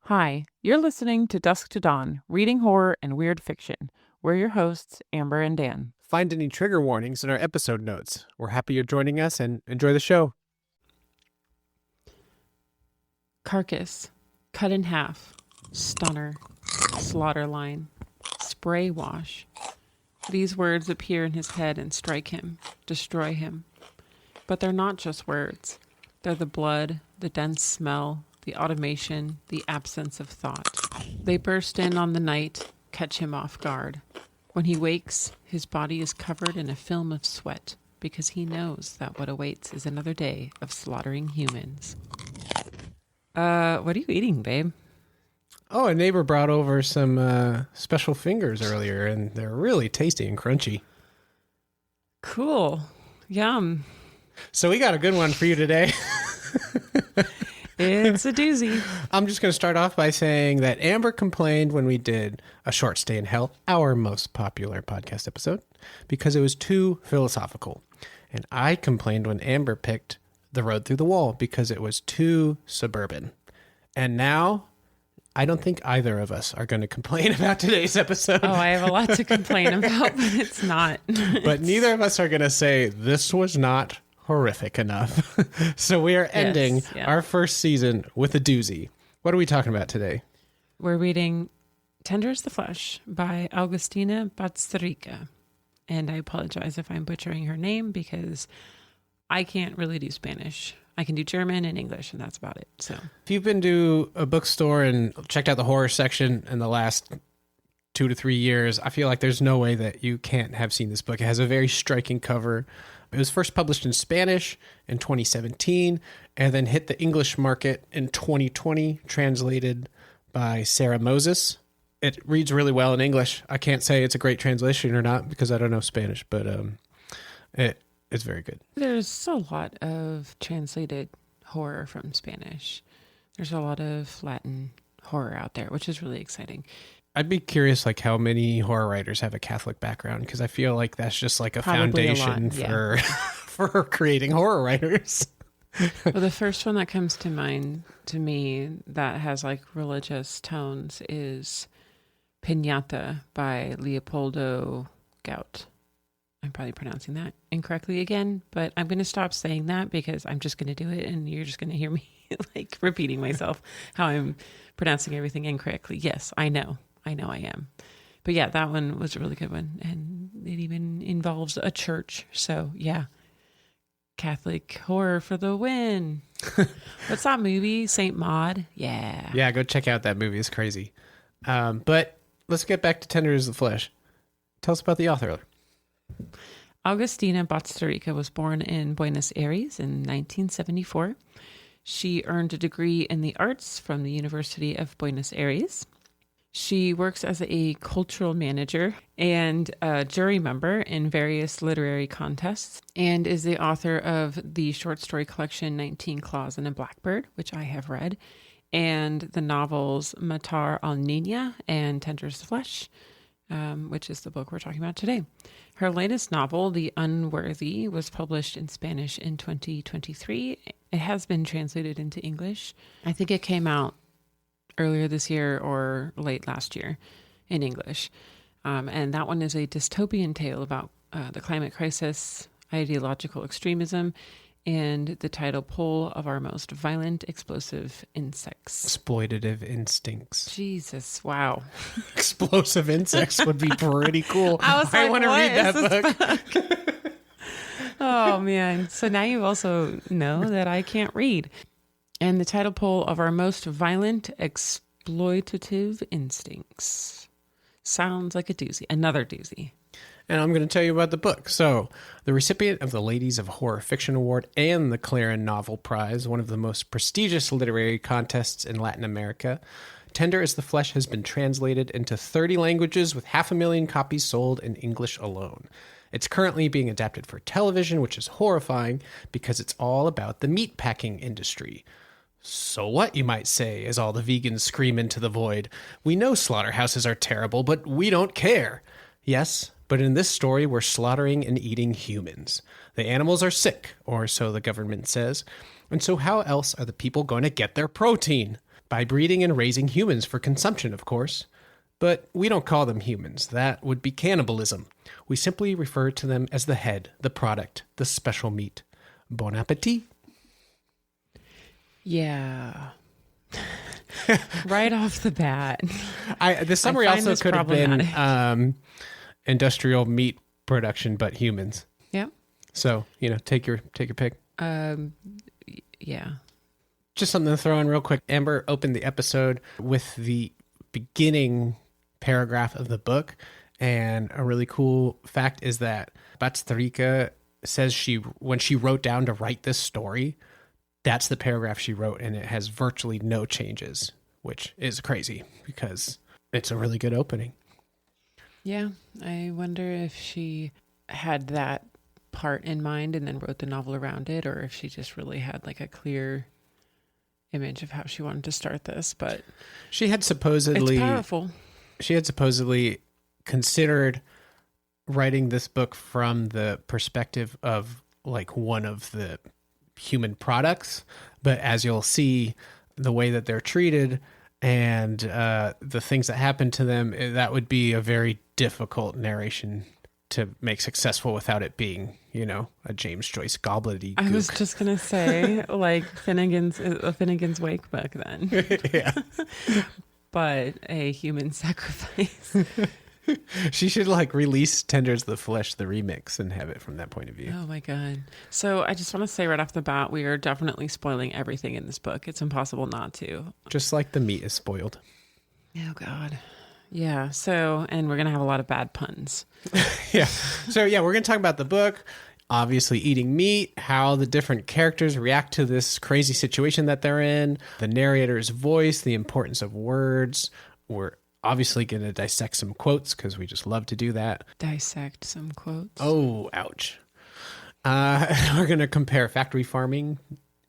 Hi, you're listening to Dusk to Dawn, reading horror and weird fiction. We're your hosts, Amber and Dan. Find any trigger warnings in our episode notes. We're happy you're joining us and enjoy the show. Carcass, cut in half, stunner, slaughter line, spray wash. These words appear in his head and strike him, destroy him. But they're not just words. They're the blood, the dense smell, the automation, the absence of thought. They burst in on the night, catch him off guard. When he wakes, his body is covered in a film of sweat because he knows that what awaits is another day of slaughtering humans. What are you eating, babe? Oh, a neighbor brought over some special fingers earlier, and they're really tasty and crunchy. Cool. Yum. So we got a good one for you today. It's a doozy. I'm just going to start off by saying that Amber complained when we did A Short Stay in Hell, our most popular podcast episode, because it was too philosophical. And I complained when Amber picked The Road Through the Wall because it was too suburban. And now, I don't think either of us are going to complain about today's episode. Oh, I have a lot to complain about, but it's not. But neither of us are going to say this was not horrific enough. So we are ending our first season with a doozy. What are we talking about today? We're reading Tender as the Flesh by Agustina Bazterrica. And I apologize if I'm butchering her name because I can't really do Spanish. I can do German and English, and that's about it. So if you've been to a bookstore and checked out the horror section in the last 2 to 3 years, I feel like there's no way that you can't have seen this book. It has a very striking cover. It was first published in Spanish in 2017 and then hit the English market in 2020, translated by Sarah Moses. It reads really well in English. I can't say it's a great translation or not because I don't know Spanish, but it's very good. There's a lot of translated horror from Spanish. There's a lot of Latin horror out there, which is really exciting. I'd be curious, like, how many horror writers have a Catholic background, because I feel like that's just like a Probably foundation for creating horror writers. Well, the first one that comes to mind to me that has like religious tones is Piñata by Leopoldo Gout. I'm probably pronouncing that incorrectly again, but I'm going to stop saying that because I'm just going to do it and you're just going to hear me like repeating myself how I'm pronouncing everything incorrectly. Yes, I know I am. But yeah, that one was a really good one. And it even involves a church. So yeah, Catholic horror for the win. What's that movie? Saint Maud? Yeah. Yeah, go check out that movie. It's crazy. But let's get back to Tender as the Flesh. Tell us about the author. Agustina Bazterrica was born in Buenos Aires in 1974. She earned a degree in the arts from the University of Buenos Aires. She works as a cultural manager and a jury member in various literary contests and is the author of the short story collection 19 Claws and a Blackbird, which I have read, and the novels Matar, niña and Tender as the Flesh, which is the book we're talking about today. Her latest novel, The Unworthy, was published in Spanish in 2023. It has been translated into English. I think it came out earlier this year or late last year in English. And that one is a dystopian tale about the climate crisis, ideological extremism, and the tidal pull of our most violent, explosive insects. Exploitative instincts. Jesus, wow. Explosive insects would be pretty cool. I want to read that book. Oh, man. So now you also know that I can't read. And the title poll of our most violent, exploitative instincts. Sounds like a doozy. Another doozy. And I'm going to tell you about the book. So, the recipient of the Ladies of Horror Fiction Award and the Clarion Novel Prize, one of the most prestigious literary contests in Latin America, Tender as the Flesh has been translated into 30 languages with 500,000 copies sold in English alone. It's currently being adapted for television, which is horrifying because it's all about the meatpacking industry. So what, you might say, as all the vegans scream into the void. We know slaughterhouses are terrible, but we don't care. Yes, but in this story, we're slaughtering and eating humans. The animals are sick, or so the government says. And so how else are the people going to get their protein? by breeding and raising humans for consumption, of course. But we don't call them humans. That would be cannibalism. We simply refer to them as the head, the product, the special meat. Bon appetit. Yeah. Right off the bat. The summary also could have been industrial meat production, but humans. Yeah. So, take your pick. Yeah. Just something to throw in real quick. Amber opened the episode with the beginning paragraph of the book. And a really cool fact is that Bazterrica says when she wrote down to write this story, that's the paragraph she wrote, and it has virtually no changes, which is crazy because it's a really good opening. Yeah. I wonder if she had that part in mind and then wrote the novel around it, or if she just really had like a clear image of how she wanted to start this. But she had supposedly, it's powerful. She had supposedly considered writing this book from the perspective of like one of the human products, but as you'll see, the way that they're treated and the things that happen to them, that would be a very difficult narration to make successful without it being, a James Joyce gobbledygook. I was just gonna say, like Finnegan's Wake book then. Yeah. But a human sacrifice. She should release Tenders the Flesh, the remix, and have it from that point of view. Oh my God. So I just want to say right off the bat, we are definitely spoiling everything in this book. It's impossible not to. Just like the meat is spoiled. Oh God. Yeah. So, and we're going to have a lot of bad puns. Yeah. So yeah, we're going to talk about the book, obviously eating meat, how the different characters react to this crazy situation that they're in, the narrator's voice, the importance of words. We're obviously going to dissect some quotes because we just love to do that. Dissect some quotes. Oh, ouch. We're going to compare factory farming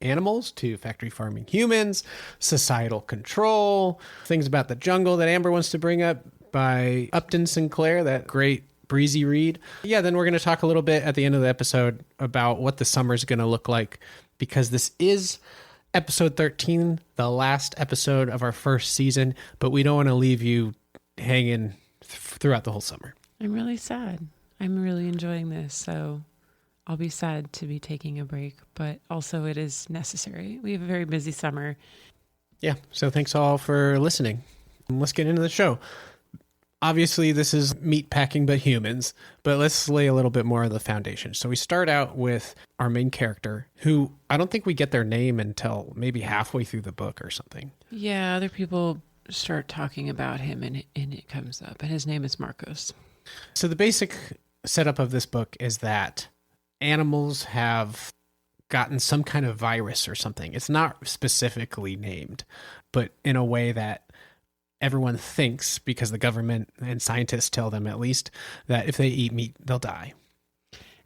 animals to factory farming humans, societal control, things about the jungle that Amber wants to bring up by Upton Sinclair, that great breezy read. Yeah, then we're going to talk a little bit at the end of the episode about what the summer is going to look like, because this is episode 13, the last episode of our first season, but we don't want to leave you hanging throughout the whole summer. I'm really sad. I'm really enjoying this, so I'll be sad to be taking a break, but also it is necessary. We have a very busy summer. Yeah, so thanks all for listening. Let's get into the show. Obviously, this is meat packing, but humans, but let's lay a little bit more of the foundation. So we start out with our main character, who I don't think we get their name until maybe halfway through the book or something. Yeah, other people start talking about him and it comes up, and his name is Marcos. So the basic setup of this book is that animals have gotten some kind of virus or something. It's not specifically named, but in a way that everyone thinks, because the government and scientists tell them at least, that if they eat meat, they'll die.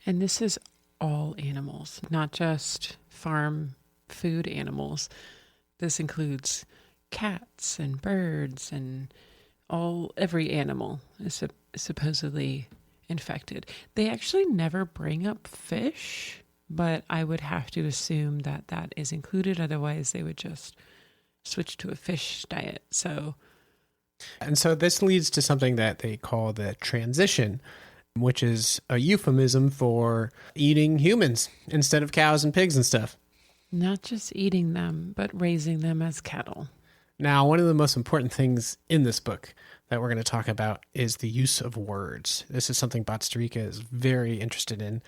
And this is all animals, not just farm food animals. This includes cats and birds and every animal is supposedly infected. They actually never bring up fish, but I would have to assume that that is included. Otherwise, they would just switch to a fish diet. And so this leads to something that they call the transition, which is a euphemism for eating humans instead of cows and pigs and stuff. Not just eating them, but raising them as cattle. Now, one of the most important things in this book that we're going to talk about is the use of words. This is something Bazterrica is very interested in.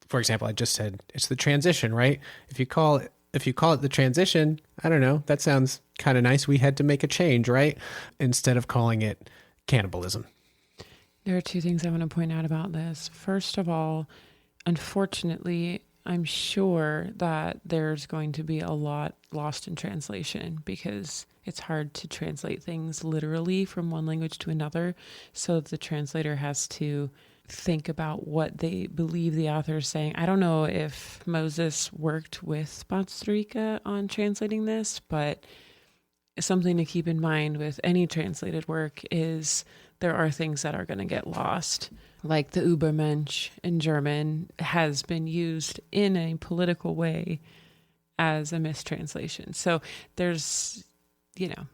For example, I just said it's the transition, right? If you call it the transition, I don't know, that sounds kind of nice. We had to make a change, right? Instead of calling it cannibalism. There are two things I want to point out about this. First of all, unfortunately, I'm sure that there's going to be a lot lost in translation because it's hard to translate things literally from one language to another. So the translator has to think about what they believe the author is saying. I don't know if Moses worked with Bazterrica on translating this, but something to keep in mind with any translated work is there are things that are going to get lost. Like the Übermensch in German has been used in a political way as a mistranslation. So there's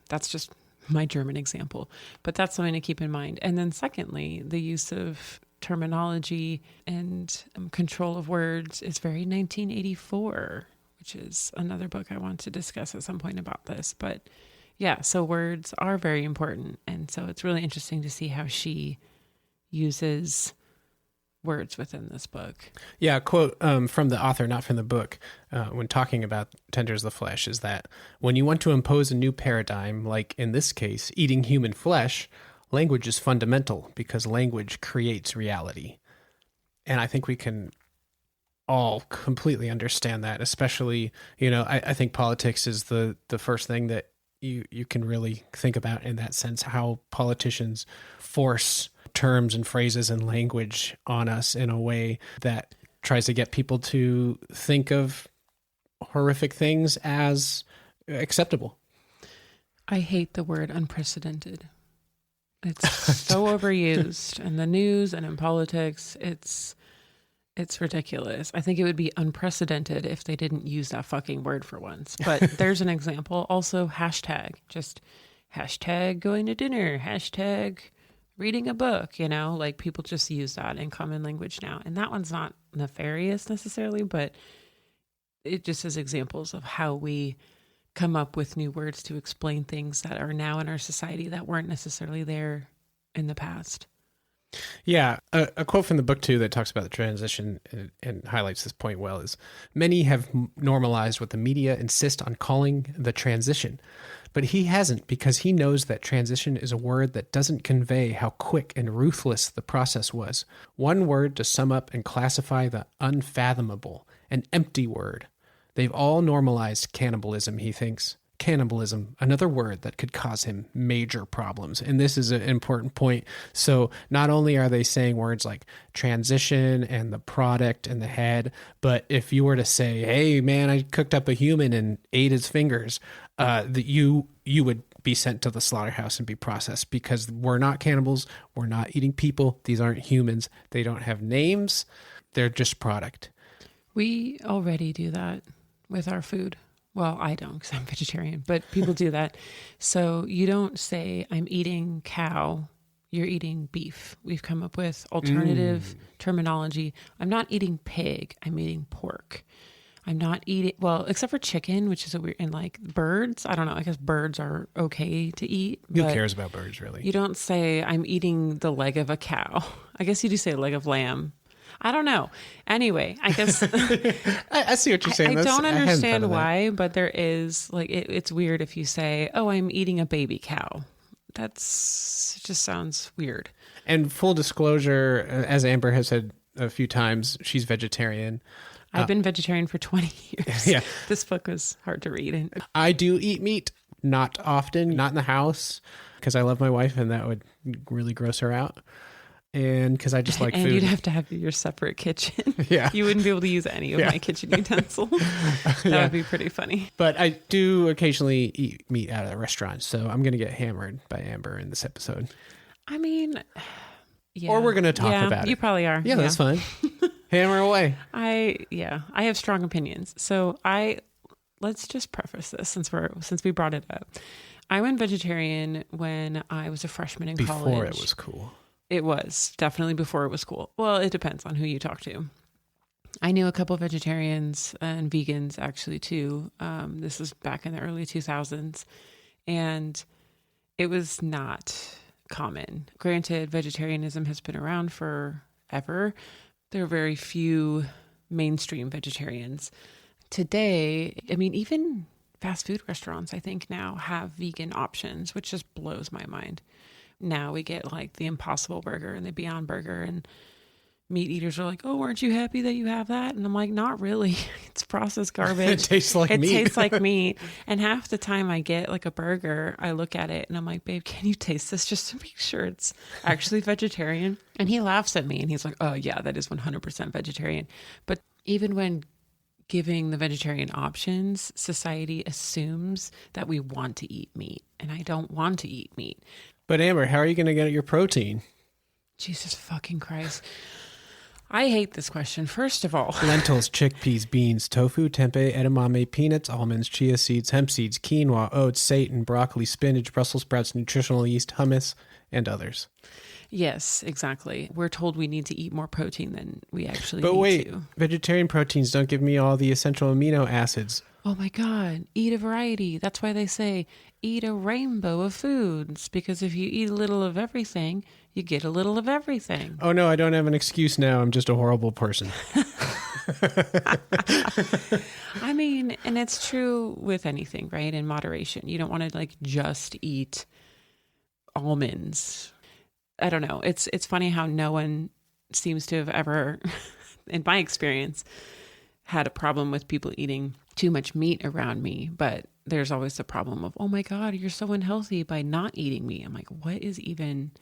that's just my German example. But that's something to keep in mind. And then secondly, the use of terminology and control of words is very 1984, which is another book I want to discuss at some point about this. But yeah, so words are very important. And so it's really interesting to see how she uses words within this book. Yeah, a quote from the author, not from the book, when talking about Tender as the Flesh, is that when you want to impose a new paradigm, like in this case, eating human flesh, language is fundamental because language creates reality. And I think we can all completely understand that, especially, I think politics is the first thing that you can really think about in that sense, how politicians force terms and phrases and language on us in a way that tries to get people to think of horrific things as acceptable. I hate the word unprecedented. It's so overused in the news and in politics. It's ridiculous. I think it would be unprecedented if they didn't use that fucking word for once. But there's an example. Also, hashtag. Just hashtag going to dinner. Hashtag reading a book. Like people just use that in common language now. And that one's not nefarious necessarily, but it just is examples of how we come up with new words to explain things that are now in our society that weren't necessarily there in the past. Yeah, a quote from the book, too, that talks about the transition and highlights this point well is, many have normalized what the media insist on calling the transition, but he hasn't, because he knows that transition is a word that doesn't convey how quick and ruthless the process was. One word to sum up and classify the unfathomable, an empty word. They've all normalized cannibalism, he thinks. Cannibalism, another word that could cause him major problems. And this is an important point. So not only are they saying words like transition and the product and the head, but if you were to say, hey, man, I cooked up a human and ate his fingers, that you would be sent to the slaughterhouse and be processed, because we're not cannibals. We're not eating people. These aren't humans. They don't have names. They're just product. We already do that with our food. Well, I don't because I'm vegetarian, but people do that. So you don't say, I'm eating cow, you're eating beef. We've come up with alternative terminology. I'm not eating pig, I'm eating pork. I'm not eating, well, except for chicken, which is a weird, and like birds. I don't know. I guess birds are okay to eat. Who cares about birds, really? You don't say, I'm eating the leg of a cow. I guess you do say leg of lamb. I don't know. Anyway, I guess I see what you're saying. I don't understand why, but there is like it's weird if you say, "Oh, I'm eating a baby cow." It just sounds weird. And full disclosure, as Amber has said a few times, she's vegetarian. I've been vegetarian for 20 years. Yeah, this book was hard to read. I do eat meat, not often, not in the house, because I love my wife, and that would really gross her out. And because I just like and food. You'd have to have your separate kitchen. Yeah. You wouldn't be able to use any of my kitchen utensils. That would be pretty funny. But I do occasionally eat meat out of a restaurant. So I'm going to get hammered by Amber in this episode. I mean, yeah. Or we're going to talk about it. You probably are. Yeah, that's fine. Hammer away. I have strong opinions. So let's just preface this since we brought it up. I went vegetarian when I was a freshman in college. Before it was cool. It was definitely before it was cool. Well, it depends on who you talk to. I knew a couple of vegetarians and vegans actually too. This was back in the early 2000s, and it was not common. Granted, vegetarianism has been around forever. There are very few mainstream vegetarians. Today, I mean, even fast food restaurants, I think now have vegan options, which just blows my mind. Now we get like the Impossible Burger and the Beyond Burger, and meat eaters are like, oh, aren't you happy that you have that? And I'm like, not really. It's processed garbage. It tastes like meat. It tastes like meat. And half the time I get like a burger, I look at it and I'm like, babe, can you taste this just to make sure it's actually vegetarian? And he laughs at me and he's like, oh yeah, that is 100% vegetarian. But even when giving the vegetarian options, society assumes that we want to eat meat. And I don't want to eat meat. But Amber, how are you going to get your protein? Jesus fucking Christ. I hate this question, first of all. Lentils, chickpeas, beans, tofu, tempeh, edamame, peanuts, almonds, chia seeds, hemp seeds, quinoa, oats, seitan, broccoli, spinach, Brussels sprouts, nutritional yeast, hummus, and others. Yes, exactly. We're told we need to eat more protein than we actually But need wait, to. vegetarian proteins don't give me all the essential amino acids. Oh my God, eat a variety. That's why they say eat a rainbow of foods, because if you eat a little of everything, you get a little of everything. Oh no, I don't have an excuse now. I'm just a horrible person. I mean, and it's true with anything, right? In moderation. You don't want to like just eat almonds. I don't know. It's funny how no one seems to have ever, in my experience, had a problem with people eating too much meat around me. But there's always the problem of, oh my God, you're so unhealthy by not eating meat. I'm like, what is even...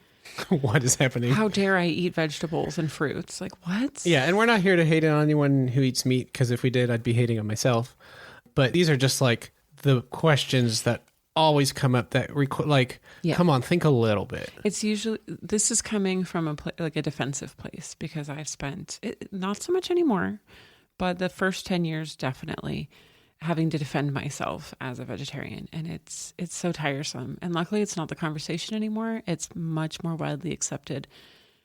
What is happening? How dare I eat vegetables and fruits? Like, what? Yeah, and we're not here to hate on anyone who eats meat, because if we did, I'd be hating on myself. But these are just like the questions that always come up that come on, think a little bit. It's usually, this is coming from a defensive place, because I've spent, not so much anymore, but the first 10 years definitely having to defend myself as a vegetarian. And it's so tiresome. And luckily it's not the conversation anymore. It's much more widely accepted,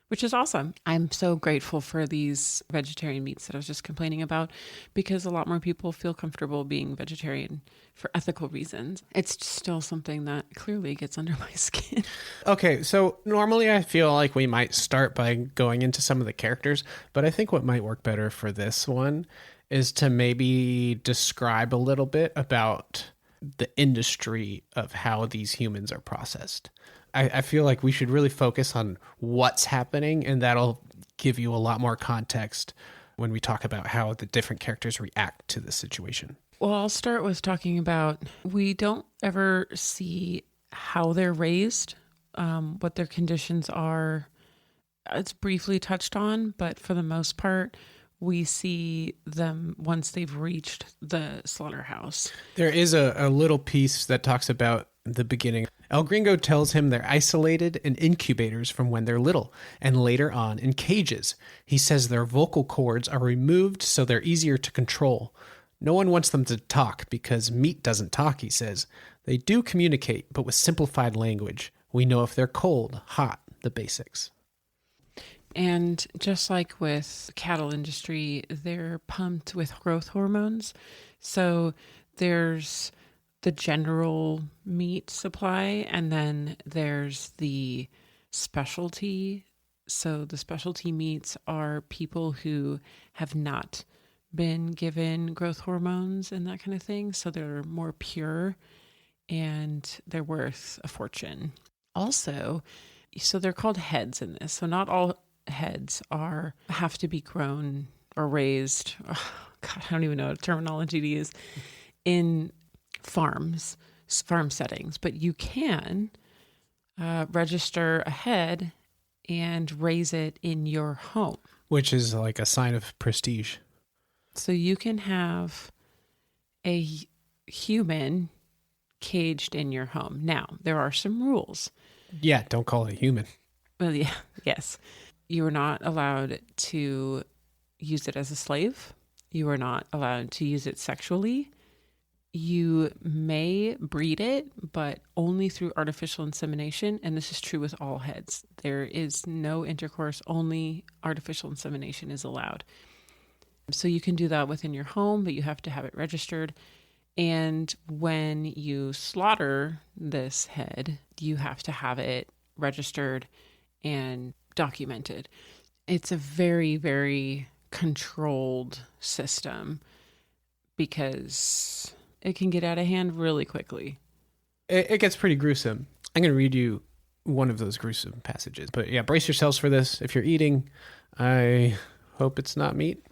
which is awesome. I'm so grateful for these vegetarian meats that I was just complaining about, because a lot more people feel comfortable being vegetarian for ethical reasons. It's still something that clearly gets under my skin. Okay, so normally I feel like we might start by going into some of the characters, but I think what might work better for this one is to maybe describe a little bit about the industry of how these humans are processed. I feel like we should really focus on what's happening, and that'll give you a lot more context when we talk about how the different characters react to the situation. Well, I'll start with talking about, we don't ever see how they're raised, what their conditions are. It's briefly touched on, but for the most part, we see them once they've reached the slaughterhouse. There is a little piece that talks about the beginning. El Gringo tells him they're isolated in incubators from when they're little, and later on in cages. He says their vocal cords are removed so they're easier to control. No one wants them to talk because meat doesn't talk, he says. They do communicate, but with simplified language. We know if they're cold, hot, the basics. And just like with the cattle industry, they're pumped with growth hormones. So there's the general meat supply, and then there's the specialty. So the specialty meats are people who have not been given growth hormones and that kind of thing. So they're more pure and they're worth a fortune. Also, so they're called heads in this. So not all heads have to be grown or raised. Oh, God, I don't even know what terminology to use in farm settings, but you can register a head and raise it in your home, which is like a sign of prestige. So you can have a human caged in your home. Now, there are some rules. Yeah, don't call it a human. Well, yeah, yes. You are not allowed to use it as a slave. You are not allowed to use it sexually. You may breed it, but only through artificial insemination. And this is true with all heads. There is no intercourse, only artificial insemination is allowed. So you can do that within your home, but you have to have it registered. And when you slaughter this head, you have to have it registered and documented. It's a very, very controlled system because it can get out of hand really quickly. It gets pretty gruesome. I'm going to read you one of those gruesome passages. But yeah, brace yourselves for this. If you're eating, I hope it's not meat.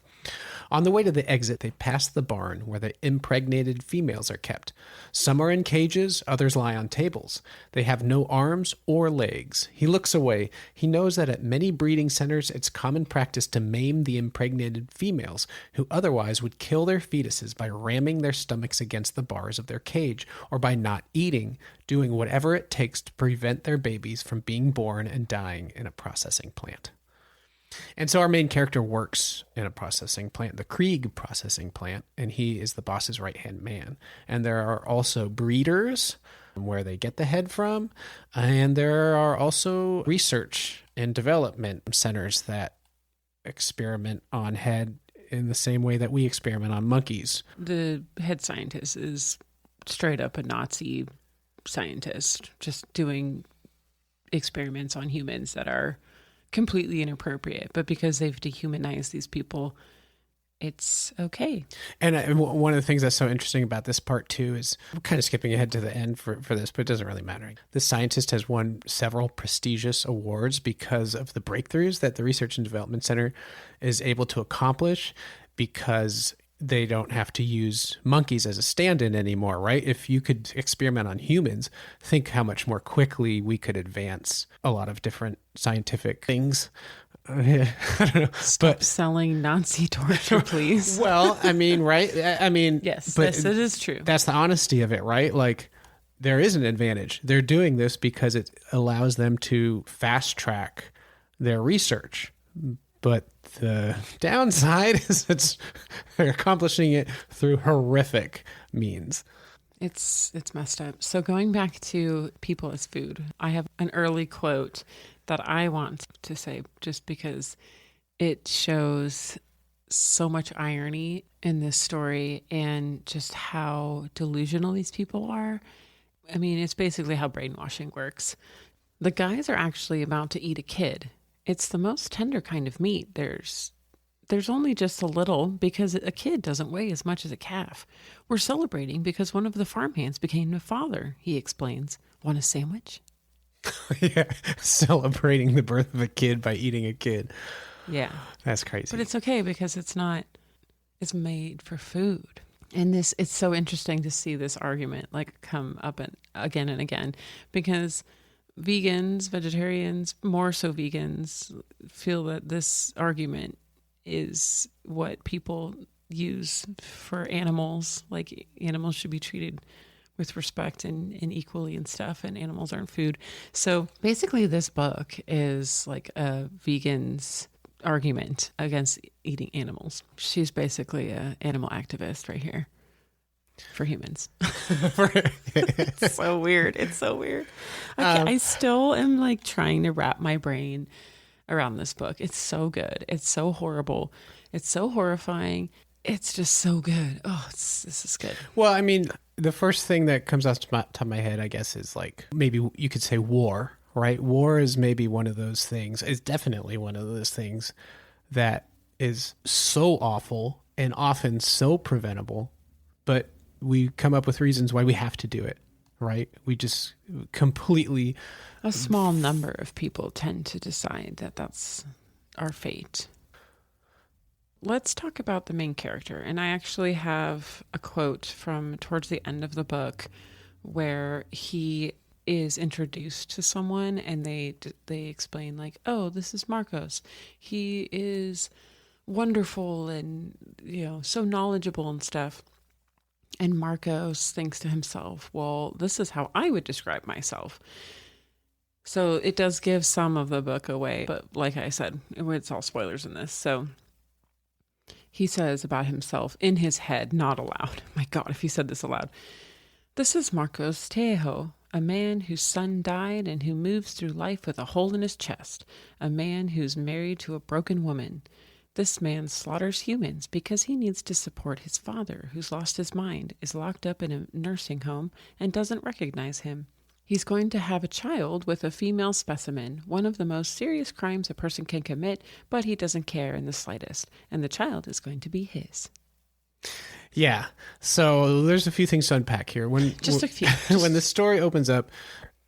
On the way to the exit, they pass the barn where the impregnated females are kept. Some are in cages, others lie on tables. They have no arms or legs. He looks away. He knows that at many breeding centers, it's common practice to maim the impregnated females, who otherwise would kill their fetuses by ramming their stomachs against the bars of their cage, or by not eating, doing whatever it takes to prevent their babies from being born and dying in a processing plant. And so our main character works in a processing plant, the Krieg processing plant, and he is the boss's right-hand man. And there are also breeders where they get the head from, and there are also research and development centers that experiment on head in the same way that we experiment on monkeys. The head scientist is straight up a Nazi scientist, just doing experiments on humans that are completely inappropriate, but because they've dehumanized these people, it's okay. And one of the things that's so interesting about this part too is I'm kind of skipping ahead to the end for this, but it doesn't really matter. The scientist has won several prestigious awards because of the breakthroughs that the Research and Development Center is able to accomplish, because they don't have to use monkeys as a stand-in anymore, right? If you could experiment on humans, think how much more quickly we could advance a lot of different scientific things. I don't know. Stop selling Nazi torture, please. Well, I mean, right? I mean, yes, but it is true. That's the honesty of it, right? Like, there is an advantage. They're doing this because it allows them to fast track their research. But the downside is they're accomplishing it through horrific means. It's messed up. So going back to people as food, I have an early quote that I want to say just because it shows so much irony in this story and just how delusional these people are. I mean, it's basically how brainwashing works. The guys are actually about to eat a kid. It's the most tender kind of meat. There's only just a little because a kid doesn't weigh as much as a calf. We're celebrating because one of the farmhands became a father, he explains. Want a sandwich? Yeah, celebrating the birth of a kid by eating a kid. Yeah. That's crazy. But it's okay because it's made for food. And it's so interesting to see this argument like come up again and again, because vegans, vegetarians, more so vegans, feel that this argument is what people use for animals. Like animals should be treated with respect and equally and stuff, and animals aren't food. So basically this book is like a vegan's argument against eating animals. She's basically an animal activist right here. For humans. It's so weird. It's so weird. I still am like trying to wrap my brain around this book. It's so good. It's so horrible. It's so horrifying. It's just so good. Oh, this is good. Well, I mean, the first thing that comes off the top of my head, I guess, is like maybe you could say war, right? War is maybe one of those things. It's definitely one of those things that is so awful and often so preventable, but we come up with reasons why we have to do it, right? We just completely... A small number of people tend to decide that that's our fate. Let's talk about the main character. And I actually have a quote from towards the end of the book where he is introduced to someone and they explain like, oh, this is Marcos. He is wonderful and, so knowledgeable and stuff. And Marcos thinks to himself, well, this is how I would describe myself. So it does give some of the book away. But like I said, it's all spoilers in this. So he says about himself in his head, not aloud. My God, if he said this aloud. This is Marcos Tejo, a man whose son died and who moves through life with a hole in his chest. A man who's married to a broken woman. This man slaughters humans because he needs to support his father, who's lost his mind, is locked up in a nursing home, and doesn't recognize him. He's going to have a child with a female specimen, one of the most serious crimes a person can commit, but he doesn't care in the slightest, and the child is going to be his. Yeah. So there's a few things to unpack here. Just a few. When the story opens up,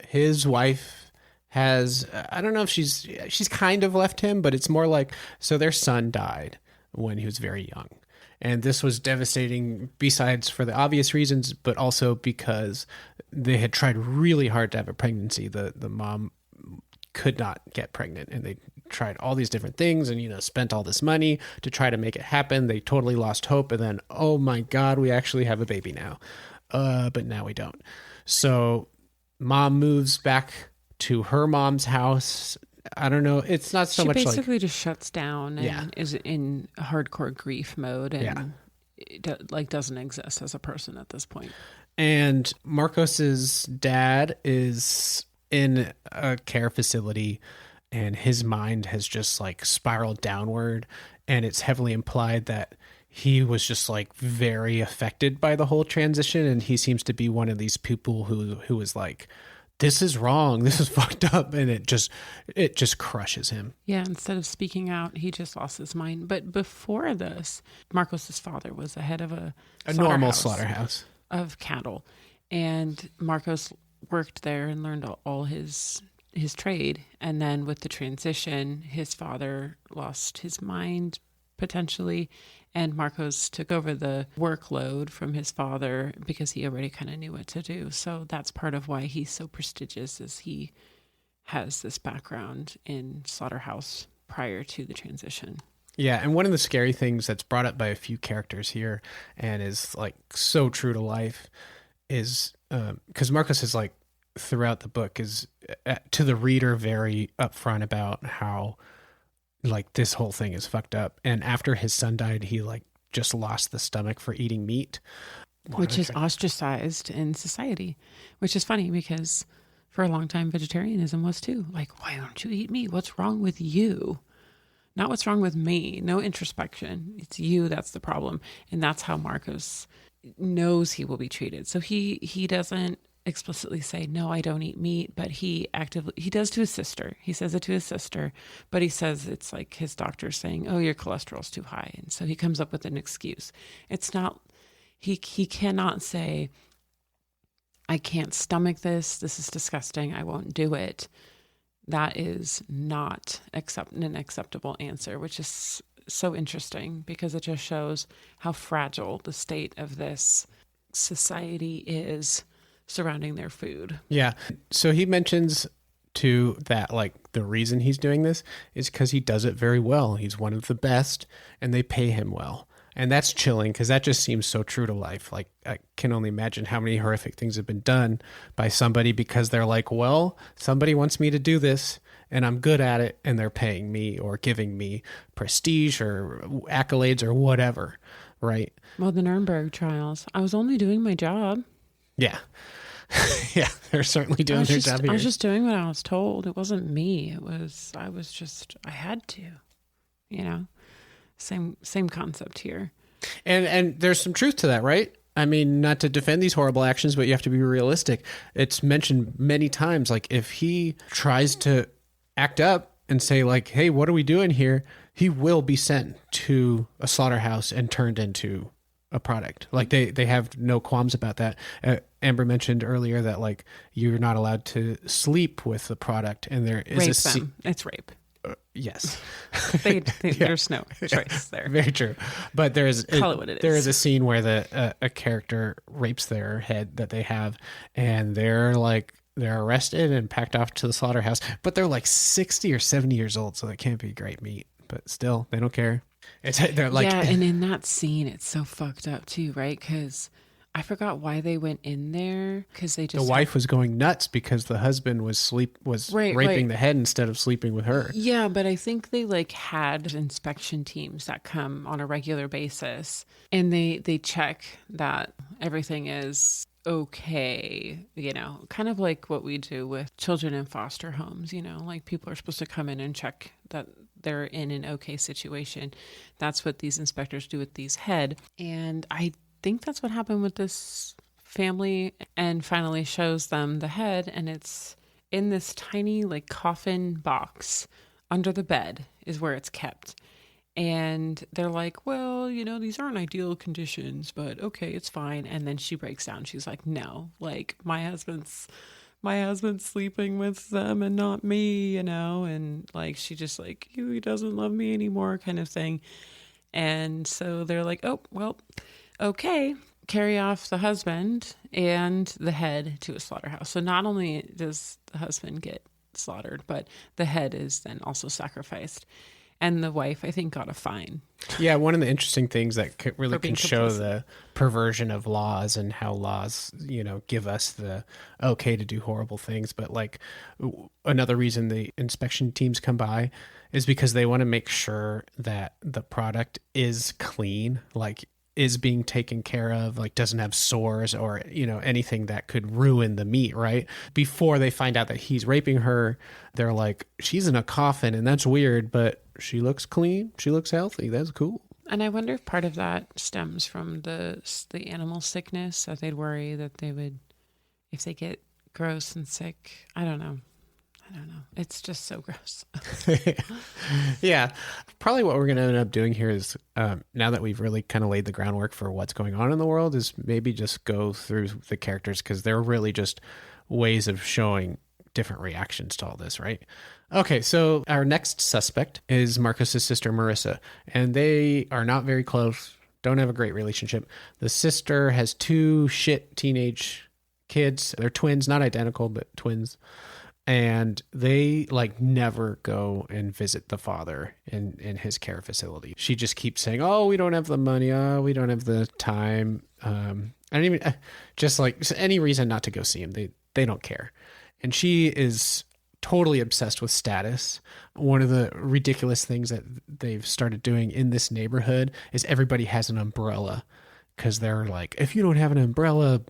his wife has, I don't know if she's kind of left him, but it's more like, so their son died when he was very young. And this was devastating besides for the obvious reasons, but also because they had tried really hard to have a pregnancy. The mom could not get pregnant and they tried all these different things and, spent all this money to try to make it happen. They totally lost hope. And then, oh my God, we actually have a baby now. But now we don't. So mom moves back to her mom's house I don't know. It's not so she much like, basically just shuts down and Yeah. is in hardcore grief mode and Yeah. doesn't exist as a person at this point. and Marcos's dad is in a care facility and his mind has just like spiraled downward. And it's heavily implied that he was just like very affected by the whole transition. And he seems to be one of these people who is like, this is wrong. This is fucked up. And it just crushes him. Yeah, instead of speaking out, he just lost his mind. But before this, Marcos's father was the head of a Normal slaughterhouse of cattle, and Marcos worked there and learned all his trade. And then with the transition, his father lost his mind potentially, and Marcos took over the workload from his father because he already kind of knew what to do. So that's part of why he's so prestigious, is he has this background in slaughterhouse prior to the transition. Yeah, and one of the scary things that's brought up by a few characters here and is like so true to life is because Marcos is like throughout the book is to the reader very upfront about how like this whole thing is fucked up. And after his son died, he like just lost the stomach for eating meat, which is ostracized in society, which is funny because for a long time vegetarianism was too. Like, why don't you eat meat? What's wrong with you? Not what's wrong with me. No introspection. It's you that's the problem. And that's how Marcos knows he will be treated. So he doesn't explicitly say, no, I don't eat meat, but he does to his sister. He says it to his sister, but he says it's like his doctor saying, oh, your cholesterol's too high. And so he comes up with an excuse. It's not, he cannot say, I can't stomach this. This is disgusting. I won't do it. That is not an acceptable answer, which is so interesting because it just shows how fragile the state of this society is surrounding their food. Yeah. So he mentions too that like the reason he's doing this is because he does it very well. He's one of the best and they pay him well. And that's chilling because that just seems so true to life. Like I can only imagine how many horrific things have been done by somebody because they're like, well, somebody wants me to do this and I'm good at it and they're paying me or giving me prestige or accolades or whatever. Right. Well, the Nuremberg trials, I was only doing my job. Yeah. Yeah. They're certainly doing their job here. I was just doing what I was told. It wasn't me. I had to, Same concept here. And there's some truth to that, right? I mean, not to defend these horrible actions, but you have to be realistic. It's mentioned many times, like if he tries to act up and say like, hey, what are we doing here? He will be sent to a slaughterhouse and turned into a product. Like they have no qualms about that. Amber mentioned earlier that like you're not allowed to sleep with the product and there is rape it's rape. Yes. There's no choice there. Very true. But there is a scene where a character rapes their head that they have and they're arrested and packed off to the slaughterhouse, but they're like 60 or 70 years old, so that can't be great meat, but still they don't care. They're like, yeah, and in that scene it's so fucked up too, right? Because I forgot why they went in there, because the wife was going nuts because the husband was raping the head instead of sleeping with her. Yeah, but I think they like had inspection teams that come on a regular basis and they check that everything is okay, kind of like what we do with children in foster homes, like people are supposed to come in and check that they're in an okay situation. That's what these inspectors do with these head. And I think that's what happened with this family, and finally shows them the head, and it's in this tiny like coffin box under the bed is where it's kept. And they're like, well, these aren't ideal conditions, but okay, it's fine. And then she breaks down. She's like, no, like my husband's sleeping with them and not me, and like she just like, he doesn't love me anymore kind of thing. And so they're like, oh, well, okay, carry off the husband and the head to a slaughterhouse. So not only does the husband get slaughtered, but the head is then also sacrificed. And the wife, I think, got a fine. Yeah, one of the interesting things that really can show complicit. the perversion of laws and how laws, give us the okay to do horrible things. But like another reason the inspection teams come by is because they want to make sure that the product is clean, like is being taken care of, like doesn't have sores or, anything that could ruin the meat, right? Before they find out that he's raping her, they're like, she's in a coffin and that's weird, but she looks clean. She looks healthy. That's cool. And I wonder if part of that stems from the animal sickness, that they'd worry that they would, if they get gross and sick. I don't know. It's just so gross. Yeah. Probably what we're going to end up doing here is now that we've really kind of laid the groundwork for what's going on in the world is maybe just go through the characters because they're really just ways of showing different reactions to all this, right? Okay, so our next suspect is Marcos's sister, Marissa, and they are not very close, don't have a great relationship. The sister has 2 shit teenage kids. They're twins, not identical, but twins. And they like never go and visit the father in his care facility. She just keeps saying, "Oh, we don't have the money. Oh, we don't have the time." I don't even just like any reason not to go see him. They don't care, and she is totally obsessed with status. One of the ridiculous things that they've started doing in this neighborhood is everybody has an umbrella because they're like, if you don't have an umbrella,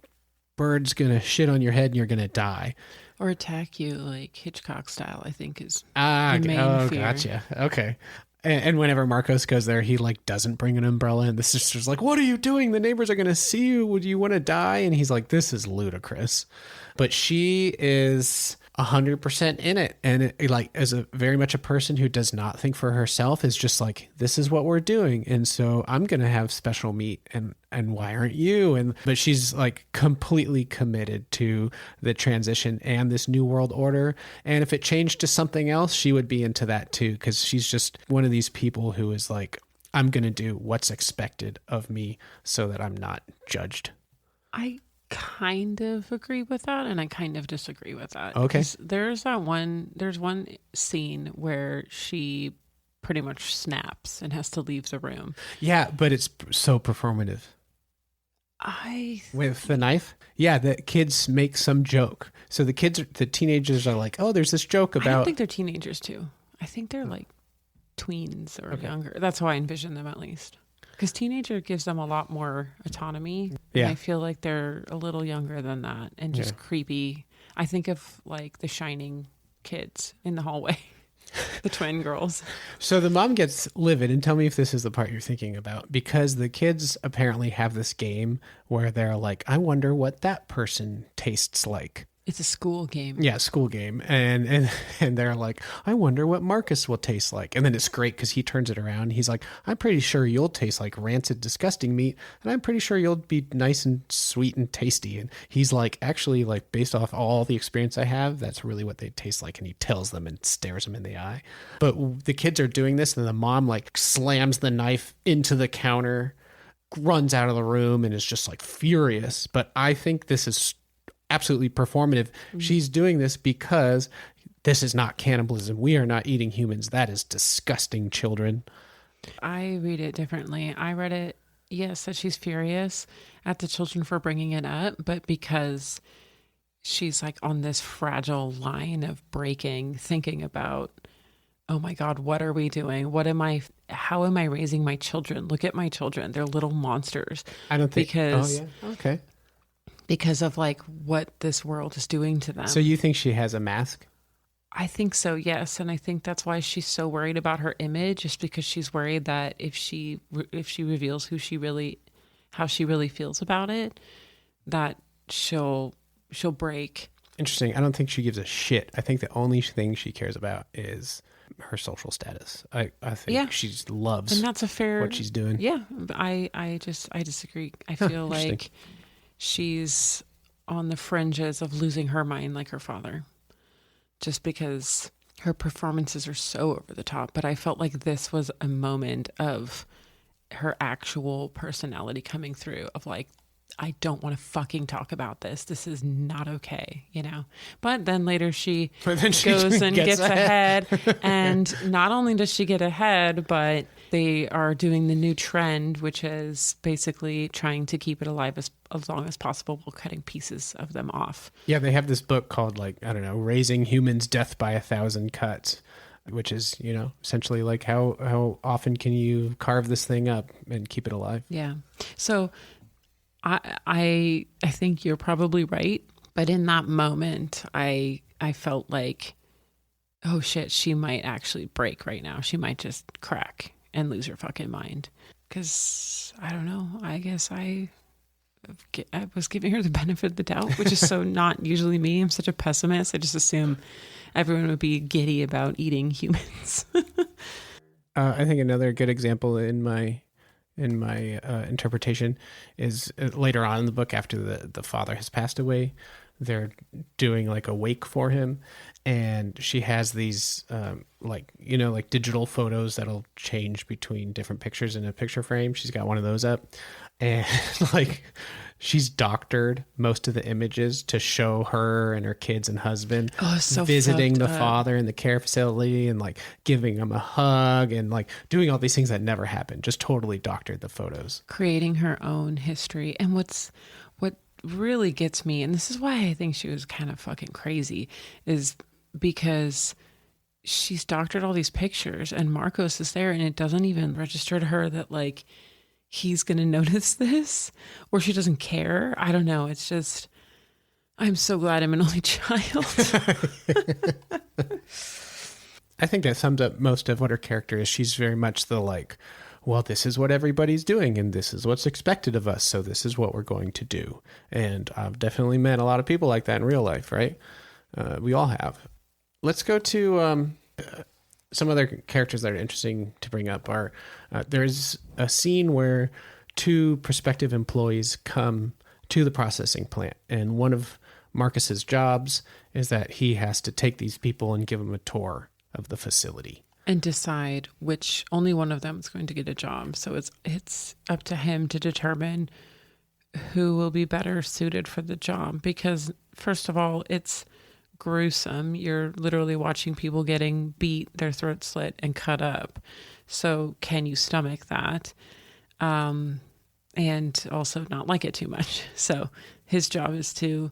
bird's gonna shit on your head and you're gonna die. Or attack you like Hitchcock style, I think is the main fear. Gotcha. Okay. And whenever Marcos goes there, he like doesn't bring an umbrella, and the sister's like, "What are you doing? The neighbors are going to see you. Would you want to die?" And he's like, "This is ludicrous." But she is 100% in it, and like as a very much a person who does not think for herself, is just like, "This is what we're doing, and so I'm going to have special meat, and why aren't you?" But she's like completely committed to the transition and this new world order, and if it changed to something else, she would be into that too, because she's just one of these people who is like, I'm going to do what's expected of me so that I'm not judged. I kind of agree with that, and I kind of disagree with that. Okay. There's one scene where she pretty much snaps and has to leave the room. Yeah, but it's so performative. With the knife? Yeah, the kids make some joke. So the teenagers are like, "Oh, there's this joke about..." I don't think they're teenagers too. I think they're like tweens or younger. That's how I envision them, at least. Because teenager gives them a lot more autonomy. Yeah. And I feel like they're a little younger than that and just creepy. I think of like the Shining kids in the hallway, the twin girls. So the mom gets livid, and tell me if this is the part you're thinking about, because the kids apparently have this game where they're like, "I wonder what that person tastes like." It's a school game. Yeah, school game. And they're like, "I wonder what Marcus will taste like." And then it's great because he turns it around. He's like, "I'm pretty sure you'll taste like rancid, disgusting meat. And I'm pretty sure you'll be nice and sweet and tasty." And he's like, "Actually, like based off all the experience I have, that's really what they taste like." And he tells them and stares them in the eye. But the kids are doing this, and the mom like slams the knife into the counter, runs out of the room, and is just like furious. But I think this is absolutely performative. She's doing this because this is not cannibalism. We are not eating humans. That is disgusting, children. I read it differently. I read it, yes, that she's furious at the children for bringing it up, but because she's like on this fragile line of breaking, thinking about, oh my God, what are we doing? How am I raising my children? Look at my children. They're little monsters. I don't think, because, oh yeah, okay. Because of like what this world is doing to them. So you think she has a mask? I think so, yes. And I think that's why she's so worried about her image, just because she's worried that if she reveals how she really feels about it, that she'll break. Interesting. I don't think she gives a shit. I think the only thing she cares about is her social status. I think she loves, and that's a fair, what she's doing. Yeah. I disagree. I feel like she's on the fringes of losing her mind like her father, just because her performances are so over the top. But I felt like this was a moment of her actual personality coming through, of like, I don't want to fucking talk about this. This is not okay, But then later she goes and gets ahead. And not only does she get ahead, but they are doing the new trend, which is basically trying to keep it alive as long as possible while cutting pieces of them off. Yeah, they have this book called, like, I don't know, Raising Humans, Death by 1,000 Cuts, which is, essentially like how often can you carve this thing up and keep it alive? Yeah. So I think you're probably right. But in that moment, I felt like, oh shit, she might actually break right now. She might just crack and lose her fucking mind. Because, I don't know, I guess I was giving her the benefit of the doubt, which is so not usually me. I'm such a pessimist. I just assume everyone would be giddy about eating humans. I think another good example in my interpretation is later on in the book, after the father has passed away, they're doing like a wake for him, and she has these like digital photos that'll change between different pictures in a picture frame. She's got one of those up, and like she's doctored most of the images to show her and her kids and husband visiting the father in the care facility and like giving him a hug and like doing all these things that never happened. Just totally doctored the photos, creating her own history. And what really gets me, and this is why I think she was kind of fucking crazy, is because she's doctored all these pictures and Marcos is there, and it doesn't even register to her that like he's going to notice this, or she doesn't care. I don't know. It's just, I'm so glad I'm an only child. I think that sums up most of what her character is. She's very much the like, well, this is what everybody's doing and this is what's expected of us, so this is what we're going to do. And I've definitely met a lot of people like that in real life, right? We all have. Let's go to some other characters that are interesting to bring up. There's a scene where two prospective employees come to the processing plant, and one of Marcus's jobs is that he has to take these people and give them a tour of the facility. And decide which only one of them is going to get a job. So it's up to him to determine who will be better suited for the job. Because first of all, it's gruesome. You're literally watching people getting beat, their throats slit, and cut up. So can you stomach that? And also not like it too much. So his job is to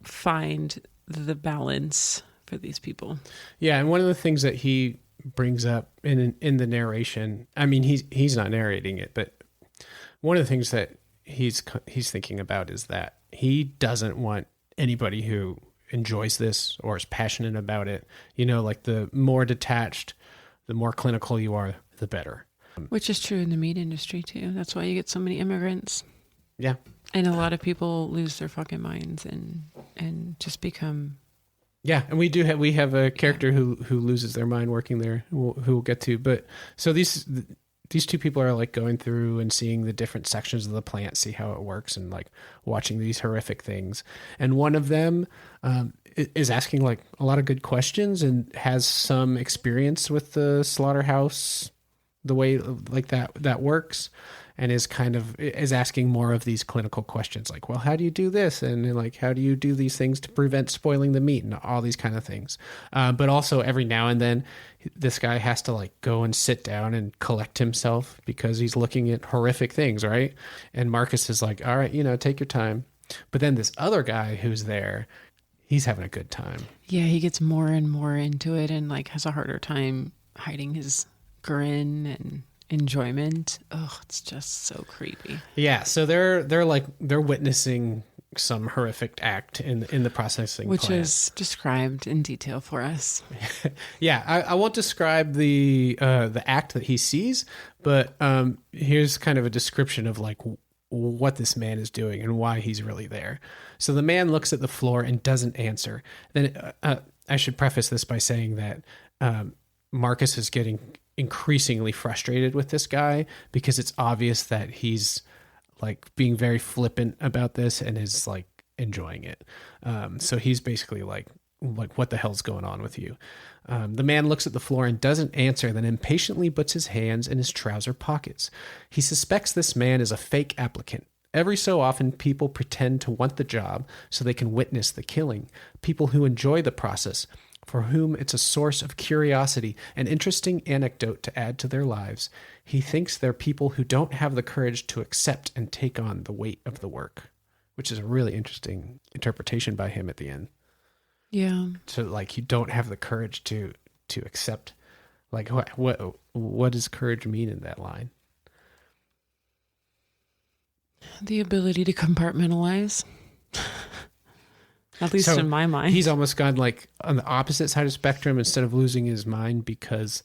find the balance for these people. Yeah, and one of the things that he brings up in the narration, I mean, he's not narrating it, but one of the things that he's thinking about is that he doesn't want anybody who enjoys this or is passionate about it, like the more detached, the more clinical you are, the better. Which is true in the meat industry too. That's why you get so many immigrants. Yeah. And a lot of people lose their fucking minds and just become. Yeah, and we have a character who loses their mind working there, who we'll get to. But so these two people are like going through and seeing the different sections of the plant, see how it works, and like watching these horrific things. And one of them is asking like a lot of good questions and has some experience with the slaughterhouse, the way like that works. And is asking more of these clinical questions, like, well, how do you do this? And like, how do you do these things to prevent spoiling the meat and all these kind of things? But also every now and then this guy has to like go and sit down and collect himself because he's looking at horrific things, right? And Marcus is like, all right, take your time. But then this other guy who's there, he's having a good time. Yeah, he gets more and more into it and like has a harder time hiding his grin and enjoyment. Oh, it's just so creepy. Yeah, so they're witnessing some horrific act in the processing which plant. Is described in detail for us. Yeah, I won't describe the act that he sees, but here's kind of a description of like what this man is doing and why he's really there. So the man looks at the floor and doesn't answer. Then I should preface this by saying that Marcus is getting increasingly frustrated with this guy because it's obvious that he's like being very flippant about this and is like enjoying it. So he's basically like, what the hell's going on with you? The man looks at the floor and doesn't answer, then impatiently puts his hands in his trouser pockets. He suspects this man is a fake applicant, Every so often, people pretend to want the job so they can witness the killing. People who enjoy the process, for whom it's a source of curiosity, an interesting anecdote to add to their lives. He thinks they're people who don't have the courage to accept and take on the weight of the work, which is a really interesting interpretation by him at the end. Yeah. So like, you don't have the courage to accept. Like, what does courage mean in that line? The ability to compartmentalize. At least So in my mind. He's almost gone like on the opposite side of the spectrum. Instead of losing his mind because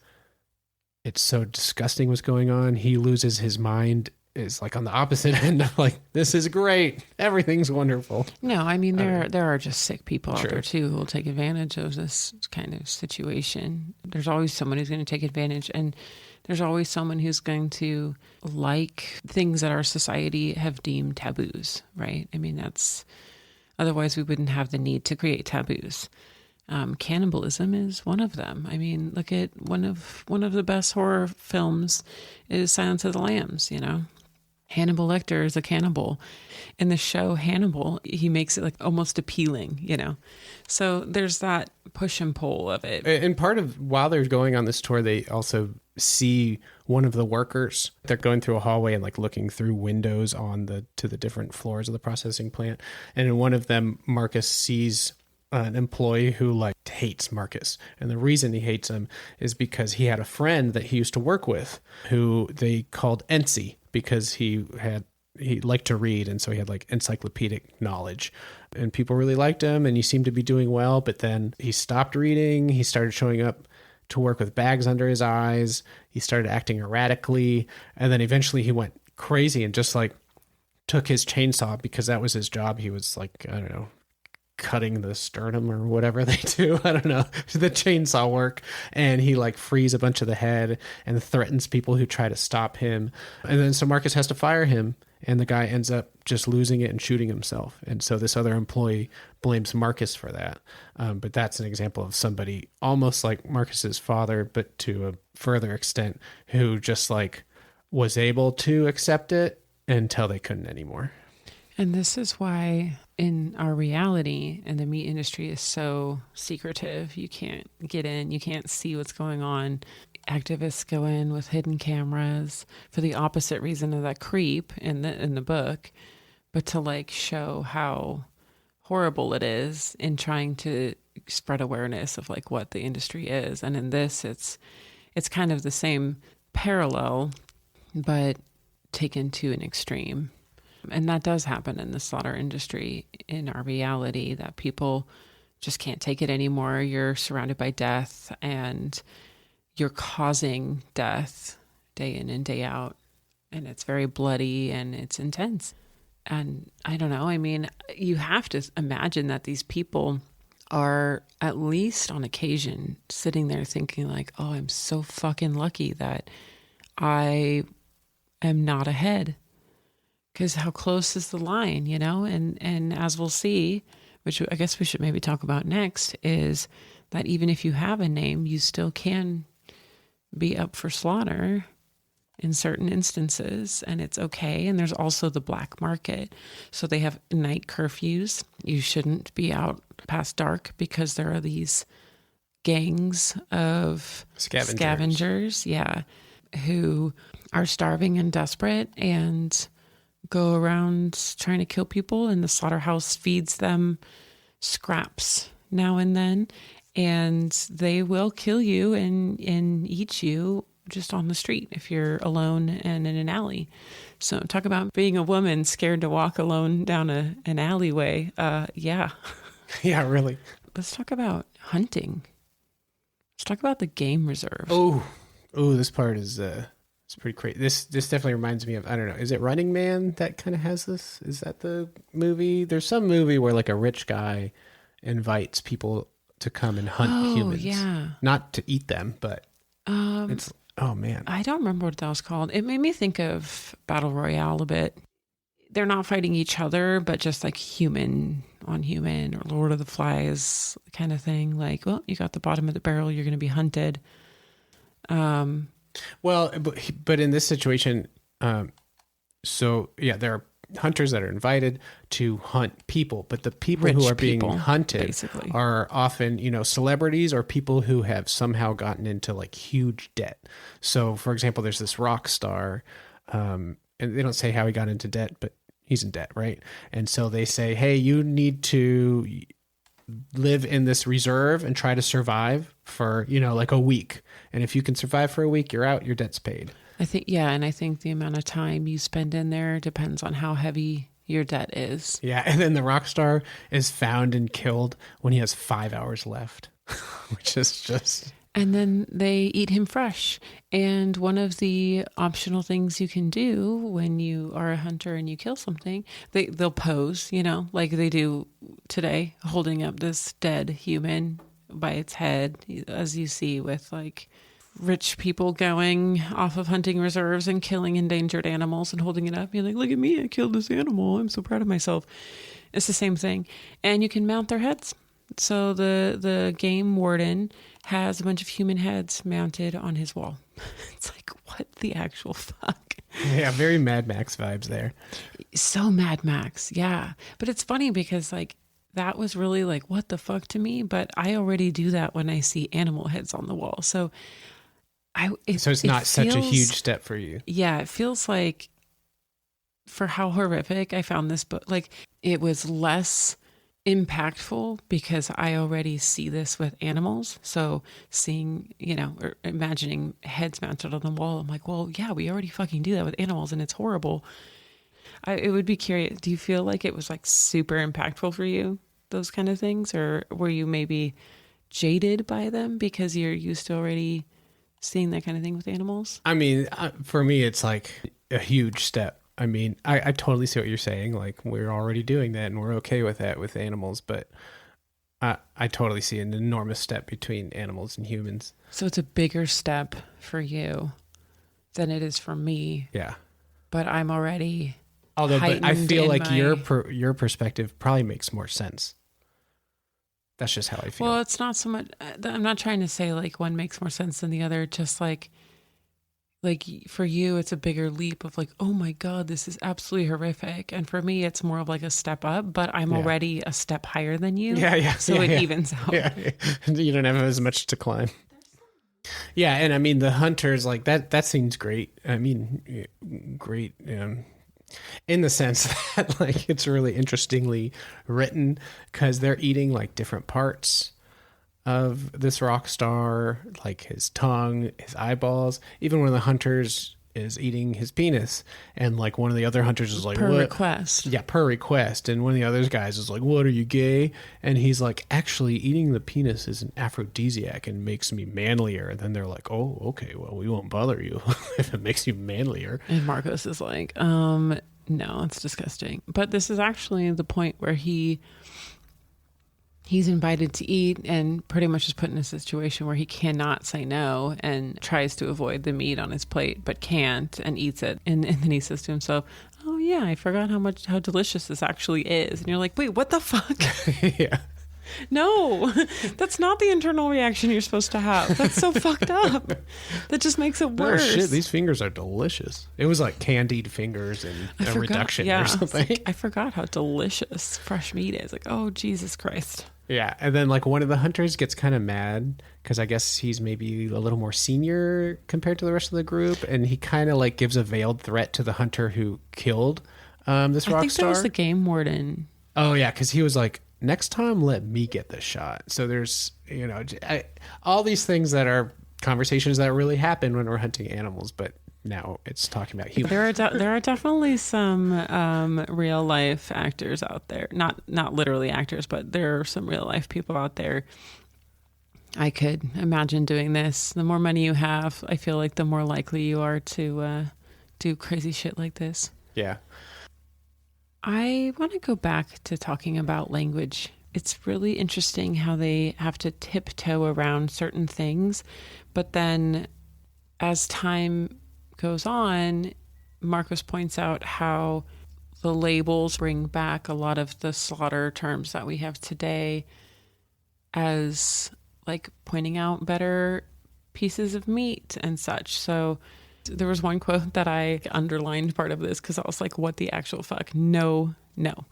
it's so disgusting what's going on, he loses his mind, is like on the opposite end of like, this is great, everything's wonderful. No, I mean, there are just sick people out Sure. there too who will take advantage of this kind of situation. There's always someone who's going to take advantage, and there's always someone who's going to like things that our society have deemed taboos, right? I mean, otherwise we wouldn't have the need to create taboos. Cannibalism is one of them. I mean, look at one of the best horror films is Silence of the Lambs, you know? Hannibal Lecter is a cannibal. In the show Hannibal, he makes it like almost appealing, you know? So there's that push and pull of it. And part of, while they're going on this tour, they also see one of the workers. They're going through a hallway and like looking through windows to the different floors of the processing plant. And in one of them, Marcus sees an employee who like hates Marcus. And the reason he hates him is because he had a friend that he used to work with who they called Ency, because he liked to read, and so he had like encyclopedic knowledge, and people really liked him, and he seemed to be doing well. But then he stopped reading. He started showing up to work with bags under his eyes. He started acting erratically, and then eventually he went crazy and just like took his chainsaw, because that was his job. He was like, I don't know, cutting the sternum or whatever they do. I don't know, the chainsaw work. And he like frees a bunch of the head and threatens people who try to stop him. And then so Marcus has to fire him, and the guy ends up just losing it and shooting himself. And so this other employee blames Marcus for that. But that's an example of somebody almost like Marcus's father, but to a further extent, who just like was able to accept it until they couldn't anymore. And this is why in our reality, and the meat industry is so secretive. You can't get in, you can't see what's going on. Activists go in with hidden cameras for the opposite reason of that creep in the book, but to like show how horrible it is in trying to spread awareness of like what the industry is. And in this, it's kind of the same parallel, but taken to an extreme. And that does happen in the slaughter industry in our reality, that people just can't take it anymore. You're surrounded by death, and you're causing death day in and day out. And it's very bloody and it's intense. And I don't know, I mean, you have to imagine that these people are at least on occasion sitting there thinking like, oh, I'm so fucking lucky that I am not ahead. Because how close is the line, you know? And as we'll see, which I guess we should maybe talk about next, is that even if you have a name, you still can be up for slaughter in certain instances, and it's okay. And there's also the black market. So they have night curfews. You shouldn't be out past dark because there are these gangs of scavengers, who are starving and desperate and go around trying to kill people, and the slaughterhouse feeds them scraps now and then, and they will kill you and eat you just on the street if you're alone and in an alley. So talk about being a woman scared to walk alone down an alleyway. Yeah, really. Let's talk about hunting. Let's talk about the game reserve. Oh, this part is it's pretty crazy. This definitely reminds me of, I don't know, is it Running Man that kind of has this? Is that the movie? There's some movie where like a rich guy invites people to come and hunt humans. Yeah. Not to eat them, but it's, oh man. I don't remember what that was called. It made me think of Battle Royale a bit. They're not fighting each other, but just like human on human, or Lord of the Flies kind of thing. Like, well, you got the bottom of the barrel, you're going to be hunted. Well, but in this situation, so yeah, there are hunters that are invited to hunt people, but the people Rich who are being people, hunted basically. are often, celebrities or people who have somehow gotten into like huge debt. So, for example, there's this rock star, and they don't say how he got into debt, but he's in debt, right? And so they say, hey, you need to live in this reserve and try to survive for, like a week. And if you can survive for a week, you're out, your debt's paid. I think, and I think the amount of time you spend in there depends on how heavy your debt is. Yeah, and then the rock star is found and killed when he has 5 hours left, which is just... And then they eat him fresh. And one of the optional things you can do when you are a hunter and you kill something, they'll pose, like they do today, holding up this dead human by its head, as you see with like rich people going off of hunting reserves and killing endangered animals and holding it up. You're like, look at me, I killed this animal. I'm so proud of myself. It's the same thing. And you can mount their heads. So the game warden has a bunch of human heads mounted on his wall. It's like, what the actual fuck? Yeah, very Mad Max vibes there. So Mad Max, yeah. But it's funny because like that was really like, what the fuck to me? But I already do that when I see animal heads on the wall. So it's not such a huge step for you. Yeah, it feels like for how horrific I found this book, like it was less impactful because I already see this with animals. So seeing, or imagining heads mounted on the wall, I'm like, well, yeah, we already fucking do that with animals and it's horrible. It would be curious. Do you feel like it was like super impactful for you, those kind of things? Or were you maybe jaded by them because you're used to already seeing that kind of thing with animals? I mean, for me, it's like a huge step. I mean, I totally see what you're saying. Like, we're already doing that and we're okay with that with animals, but I totally see an enormous step between animals and humans. So it's a bigger step for you than it is for me. Yeah. But I'm already but I feel like my... your perspective probably makes more sense. That's just how I feel. Well, it's not so much, I'm not trying to say like one makes more sense than the other, just like for you, it's a bigger leap of like, oh my God, this is absolutely horrific. And for me, it's more of like a step up, but I'm already a step higher than you. Yeah. So it evens out. Yeah. You don't have as much to climb. Yeah. And I mean, the hunters, like that seems great. I mean, great. In the sense that like it's really interestingly written because they're eating like different parts of this rock star, like his tongue, his eyeballs. Even one of the hunters is eating his penis, and like one of the other hunters is like, per what? request. Yeah, per request. And one of the other guys is like, what, are you gay? And he's like, actually, eating the penis is an aphrodisiac and makes me manlier. And then they're like, oh, okay, well, we won't bother you if it makes you manlier. And Marcos is like, no, it's disgusting. But this is actually the point where he's invited to eat and pretty much is put in a situation where he cannot say no and tries to avoid the meat on his plate, but can't and eats it. And then he says to himself, oh yeah, I forgot how delicious this actually is. And you're like, wait, what the fuck? Yeah. No, that's not the internal reaction you're supposed to have. That's so fucked up. That just makes it worse. Oh shit, these fingers are delicious. It was like candied fingers and a reduction or something. Like, I forgot how delicious fresh meat is. Like, oh, Jesus Christ. Yeah, and then like one of the hunters gets kind of mad because I guess he's maybe a little more senior compared to the rest of the group, and he kind of like gives a veiled threat to the hunter who killed this rock I think star. that was the game warden. Oh yeah, because he was like, next time let me get the shot. So there's all these things that are conversations that really happen when we're hunting animals, but now it's talking about humans. There are definitely some real life actors out there. Not literally actors, but there are some real life people out there. I could imagine doing this. The more money you have, I feel like the more likely you are to do crazy shit like this. Yeah. I want to go back to talking about language. It's really interesting how they have to tiptoe around certain things, but then as time goes on, Marcos points out how the labels bring back a lot of the slaughter terms that we have today as like pointing out better pieces of meat and such. So There was one quote that I underlined part of this because I was like, what the actual fuck? No, no.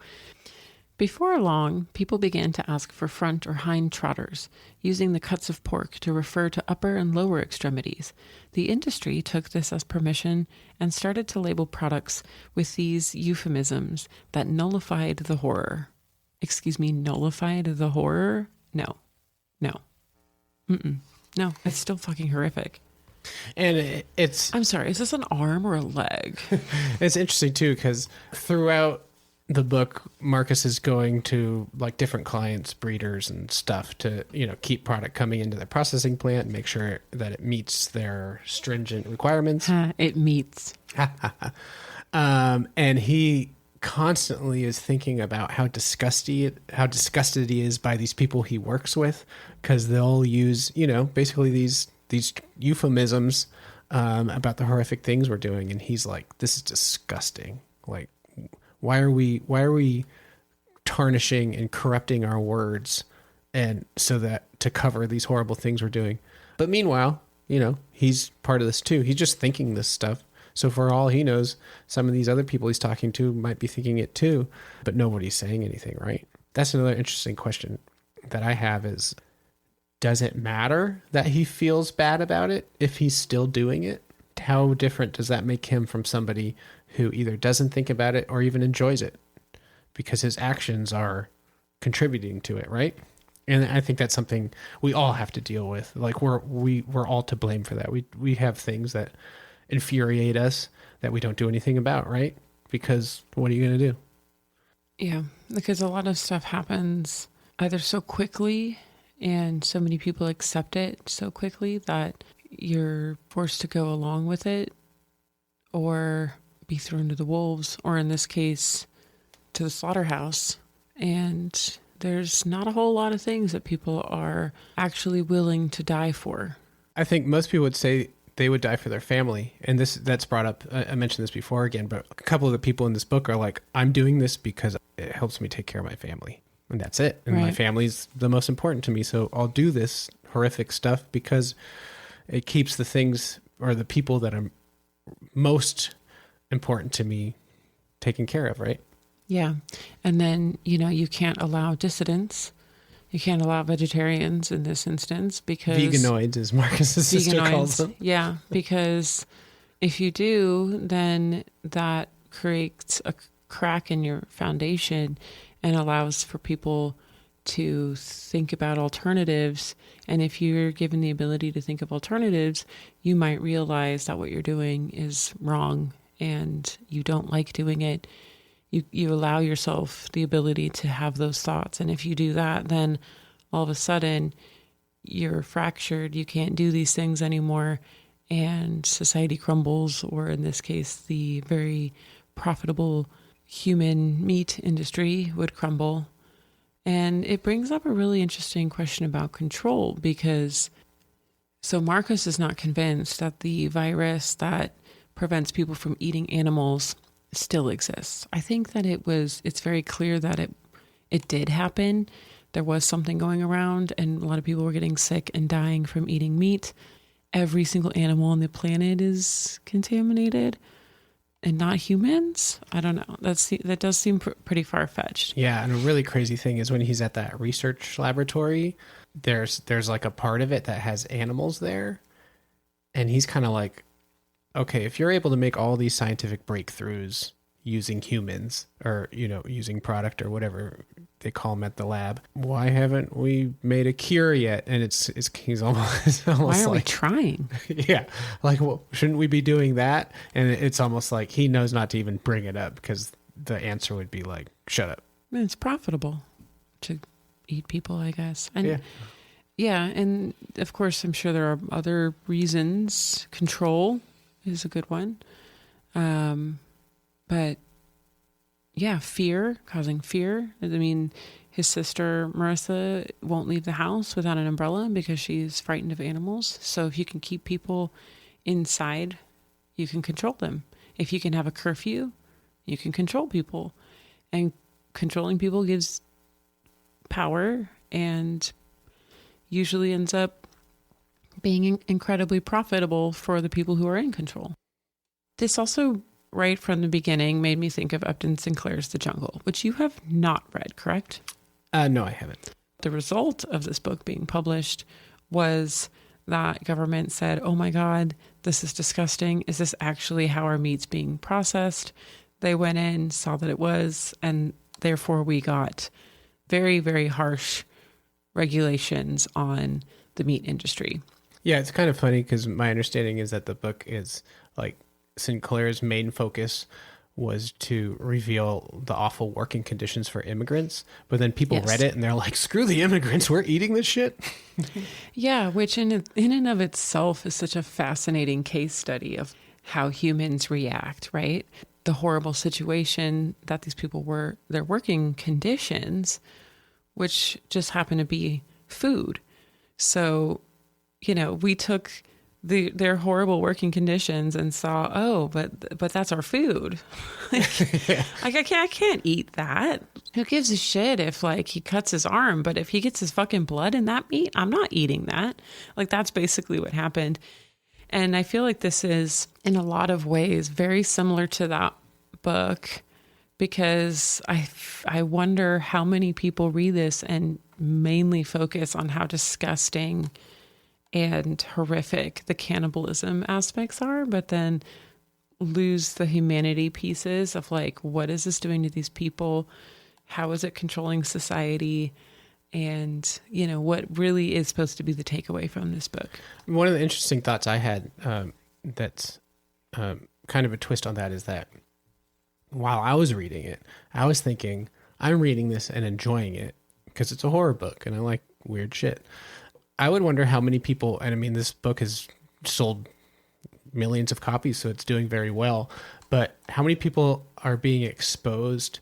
Before long, people began to ask for front or hind trotters, using the cuts of pork to refer to upper and lower extremities. The industry took this as permission and started to label products with these euphemisms that nullified the horror. Excuse me, nullified the horror? No. No. No, it's still fucking horrific. And it's... I'm sorry, is this an arm or a leg? It's interesting, too, because throughout the book, Marcus is going to like different clients, breeders and stuff to, keep product coming into their processing plant and make sure that it meets their stringent requirements. It meets. And he constantly is thinking about how disgusted he is by these people he works with, because they'll use, basically these euphemisms about the horrific things we're doing. And he's like, this is disgusting. Like, why are we tarnishing and corrupting our words, and so that to cover these horrible things we're doing? But meanwhile, he's part of this too. He's just thinking this stuff. So for all he knows, some of these other people he's talking to might be thinking it too, but nobody's saying anything, right? That's another interesting question that I have is, does it matter that he feels bad about it if he's still doing it? How different does that make him from somebody who either doesn't think about it or even enjoys it? Because his actions are contributing to it, right? And I think that's something we all have to deal with. Like we're all to blame for that. We have things that infuriate us that we don't do anything about, right? Because what are you going to do? Yeah, because a lot of stuff happens either so quickly and so many people accept it so quickly that you're forced to go along with it or be thrown to the wolves, or in this case, to the slaughterhouse. And there's not a whole lot of things that people are actually willing to die for. I think most people would say they would die for their family. And that's brought up, I mentioned this before again, but a couple of the people in this book are like, I'm doing this because it helps me take care of my family. And that's it. And my family's the most important to me. So I'll do this horrific stuff because it keeps the things or the people that are most important to me taken care of, right? Yeah. And then, you can't allow dissidents. You can't allow vegetarians in this instance because... Veganoids, as Marcus's sister calls them. Yeah, because if you do, then that creates a crack in your foundation and allows for people to think about alternatives. And if you're given the ability to think of alternatives, you might realize that what you're doing is wrong and you don't like doing it. You allow yourself the ability to have those thoughts. And if you do that, then all of a sudden you're fractured. You can't do these things anymore. And society crumbles, or in this case, the very profitable human meat industry would crumble. And it brings up a really interesting question about control, because so Marcus is not convinced that the virus that prevents people from eating animals still exists. I think that it's very clear that it did happen. There was something going around and a lot of people were getting sick and dying from eating meat. Every single animal on the planet is contaminated and not humans. I don't know. That does seem pretty far-fetched. Yeah, and a really crazy thing is when he's at that research laboratory, there's like a part of it that has animals there, and he's kind of like, okay, if you're able to make all these scientific breakthroughs using humans or, using product or whatever they call them at the lab, why haven't we made a cure yet? And he's almost why are like, we trying? Yeah. Like, well, shouldn't we be doing that? And it's almost like he knows not to even bring it up because the answer would be like, shut up. It's profitable to eat people, I guess. And yeah. And of course, I'm sure there are other reasons. Control is a good one. But yeah, causing fear. I mean, his sister, Marissa, won't leave the house without an umbrella because she's frightened of animals. So if you can keep people inside, you can control them. If you can have a curfew, you can control people. And controlling people gives power and usually ends up being incredibly profitable for the people who are in control. This also, right from the beginning, made me think of Upton Sinclair's The Jungle, which you have not read, correct? No, I haven't. The result of this book being published was that government said, oh my God, this is disgusting. Is this actually how our meat's being processed? They went in, saw that it was, and therefore we got very, very harsh regulations on the meat industry. Yeah, it's kind of funny because my understanding is that the book is like Sinclair's main focus was to reveal the awful working conditions for immigrants. But then people read it and they're like, screw the immigrants, we're eating this shit. Yeah, which in and of itself is such a fascinating case study of how humans react, right? The horrible situation that these people were, their working conditions, which just happened to be food. So, we took their horrible working conditions and saw, oh, but that's our food. I can't eat that. Who gives a shit if he cuts his arm, but if he gets his fucking blood in that meat, I'm not eating that. That's basically what happened. And I feel like this is in a lot of ways very similar to that book, because I wonder how many people read this and mainly focus on how disgusting and horrific the cannibalism aspects are, but then lose the humanity pieces of what is this doing to these people? How is it controlling society? And, what really is supposed to be the takeaway from this book. One of the interesting thoughts I had that's kind of a twist on that is that while I was reading it, I was thinking, I'm reading this and enjoying it because it's a horror book and I like weird shit. I would wonder how many people, and I mean, this book has sold millions of copies, so it's doing very well, but how many people are being exposed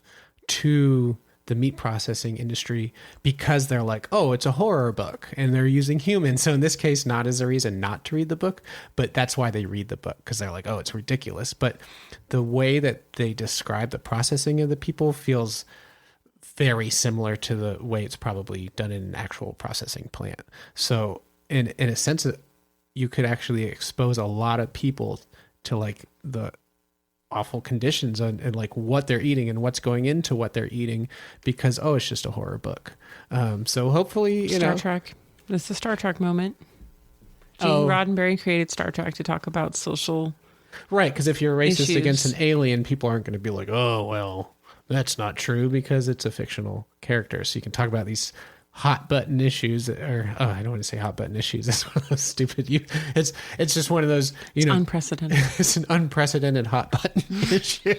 to the meat processing industry because they're like, oh, it's a horror book and they're using humans. So in this case, not as a reason not to read the book, but that's why they read the book, because they're like, oh, it's ridiculous. But the way that they describe the processing of the people feels very similar to the way it's probably done in an actual processing plant. So in a sense, you could actually expose a lot of people to the awful conditions and what they're eating and what's going into what they're eating because, oh, it's just a horror book. So hopefully, Star Trek. This is a Star Trek moment. Gene Roddenberry created Star Trek to talk about social Right, because if you're racist issues against an alien, people aren't going to be like, oh, well, that's not true because it's a fictional character. So you can talk about these hot button issues I don't want to say hot button issues. That's one of those stupid. It's just one of those, unprecedented. It's an unprecedented hot button issue.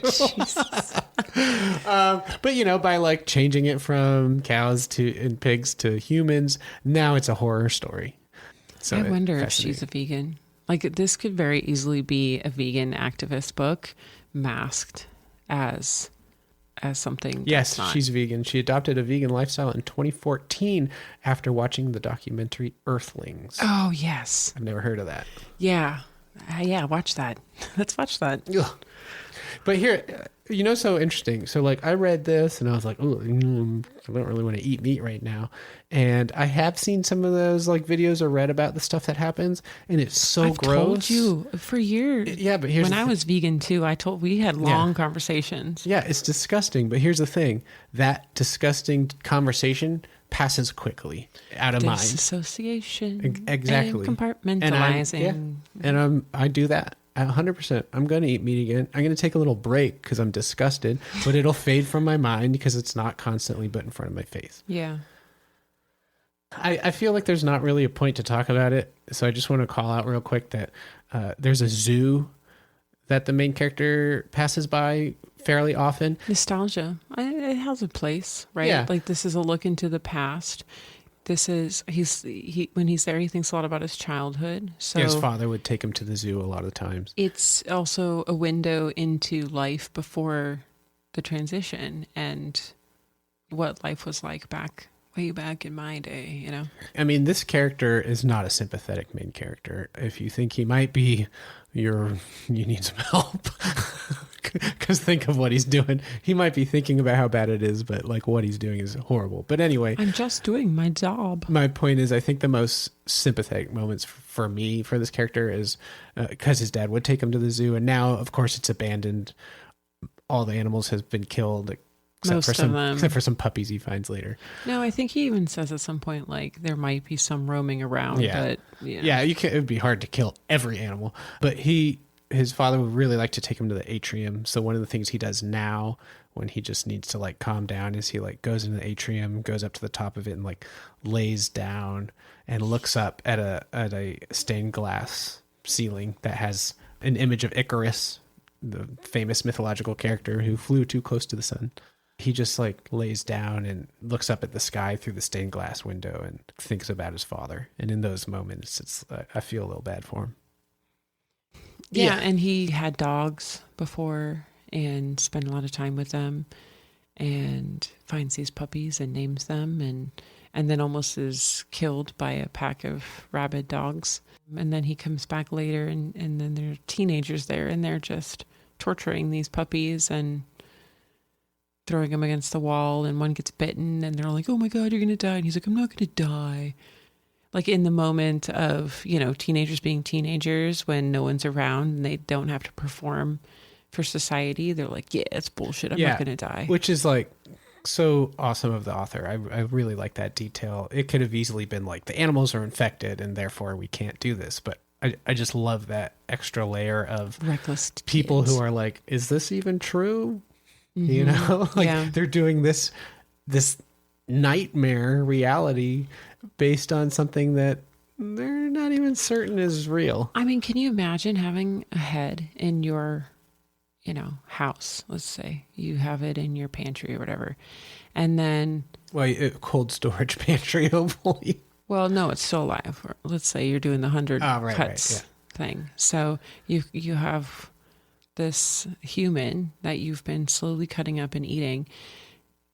But by changing it from cows and pigs to humans, now it's a horror story. So I wonder if she's a vegan. This could very easily be a vegan activist book masked as something. Yes, not. She's vegan. She adopted a vegan lifestyle in 2014 after watching the documentary Earthlings. Oh, yes. I've never heard of that. Yeah. Watch that. Let's watch that. Ugh. But here, so interesting. So I read this and I was like, oh, I don't really want to eat meat right now. And I have seen some of those videos or read about the stuff that happens, and it's so I've gross. Told you for years. Yeah, but when I was vegan too, we had long conversations. Yeah, it's disgusting. But here's the thing: that disgusting conversation passes quickly out of mind. Disassociation. Exactly. And compartmentalizing. And I do that. 100%. I'm going to eat meat again. I'm going to take a little break because I'm disgusted, but it'll fade from my mind because it's not constantly put in front of my face. Yeah. I feel like there's not really a point to talk about it. So I just want to call out real quick that there's a zoo that the main character passes by fairly often. Nostalgia. It has a place, right? Yeah. This is a look into the past. This is when he's there, he thinks a lot about his childhood. So his father would take him to the zoo a lot of times. It's also a window into life before the transition and what life was like back way back in my day, you know? I mean, this character is not a sympathetic main character. If you think he might be, you need some help. Because think of what he's doing. He might be thinking about how bad it is, but like what he's doing is horrible. But anyway, I'm just doing my job. my point is, I think the most sympathetic moments for me for this character is because his dad would take him to the zoo, and now, of course, it's abandoned. All the animals have been killed, except for some puppies he finds later. No, I think he even says at some point, like, there might be some roaming around. Yeah. But, Yeah, it would be hard to kill every animal. But his father would really like to take him to the atrium. So one of the things he does now when he just needs to like calm down is he like goes into the atrium, goes up to the top of it and like lays down and looks up at a stained glass ceiling that has an image of Icarus, the famous mythological character who flew too close to the sun. He just like lays down and looks up at the sky through the stained glass window and thinks about his father. And in those moments, I feel a little bad for him. Yeah, and he had dogs before and spent a lot of time with them and finds these puppies and names them and then almost is killed by a pack of rabid dogs. And then he comes back later and then there are teenagers there and they're just torturing these puppies and throwing them against the wall, and one gets bitten and they're like, oh my God, you're going to die. And he's like, I'm not going to die. Like in the moment of, teenagers being teenagers when no one's around and they don't have to perform for society, they're like, yeah, it's bullshit. I'm not going to die. Which is like so awesome of the author. I really like that detail. It could have easily been like the animals are infected and therefore we can't do this. But I just love that extra layer of reckless people kids who are like, is this even true? Mm-hmm. They're doing this nightmare reality based on something that they're not even certain is real. I mean, can you imagine having a head in your, house? Let's say you have it in your pantry or whatever. And then... Well, cold storage pantry, hopefully. Well, no, it's still alive. Or let's say you're doing the 100 cuts thing. So you have this human that you've been slowly cutting up and eating.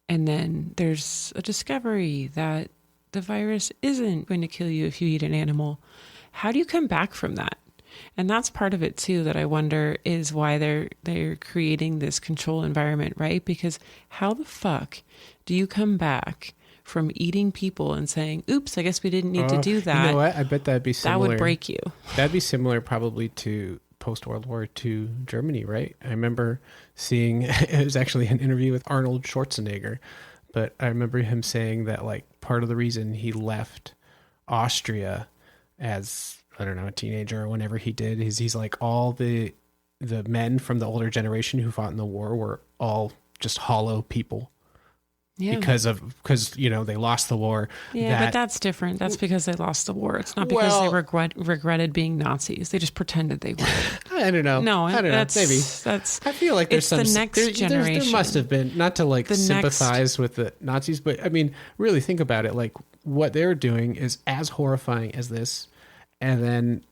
And then there's a discovery that the virus isn't going to kill you if you eat an animal. How do you come back from that? And that's part of it too, that I wonder is why they're creating this control environment, right? Because how the fuck do you come back from eating people and saying, oops, I guess we didn't need to do that? You know what? I bet that'd be similar. That would break you. That'd be similar probably to post-World War II Germany, right? I remember seeing, it was actually an interview with Arnold Schwarzenegger, but I remember him saying that like part of the reason he left Austria as, I don't know, a teenager or whenever he did, is he's like all the men from the older generation who fought in the war were all just hollow people. Yeah. Because they lost the war. Yeah, but that's different. That's because they lost the war. It's not because they regretted being Nazis. They just pretended they weren't. I don't know. No, I don't know. Maybe I feel like there's some. The next generation. There must have been, not to like sympathize with the Nazis, but I mean, really think about it. Like what they're doing is as horrifying as this, and then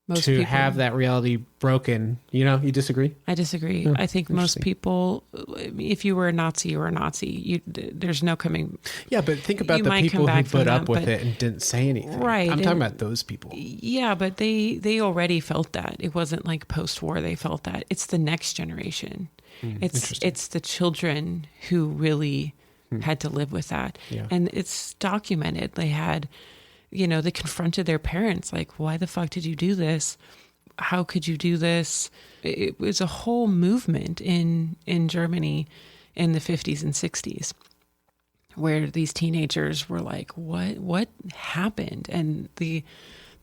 most to people have that reality broken, you disagree? I disagree. I think most people, if you were a Nazi, you were a Nazi. There's no coming. Yeah, but think about the people who put up with it and didn't say anything. Right. I'm talking about those people. Yeah, but they already felt that. It wasn't like post-war they felt that. It's the next generation. It's the children who really had to live with that. Yeah. And it's documented. They had... they confronted their parents, like, why the fuck did you do this? How could you do this? It was a whole movement in Germany in the 50s and 60s where these teenagers were like, what happened? And the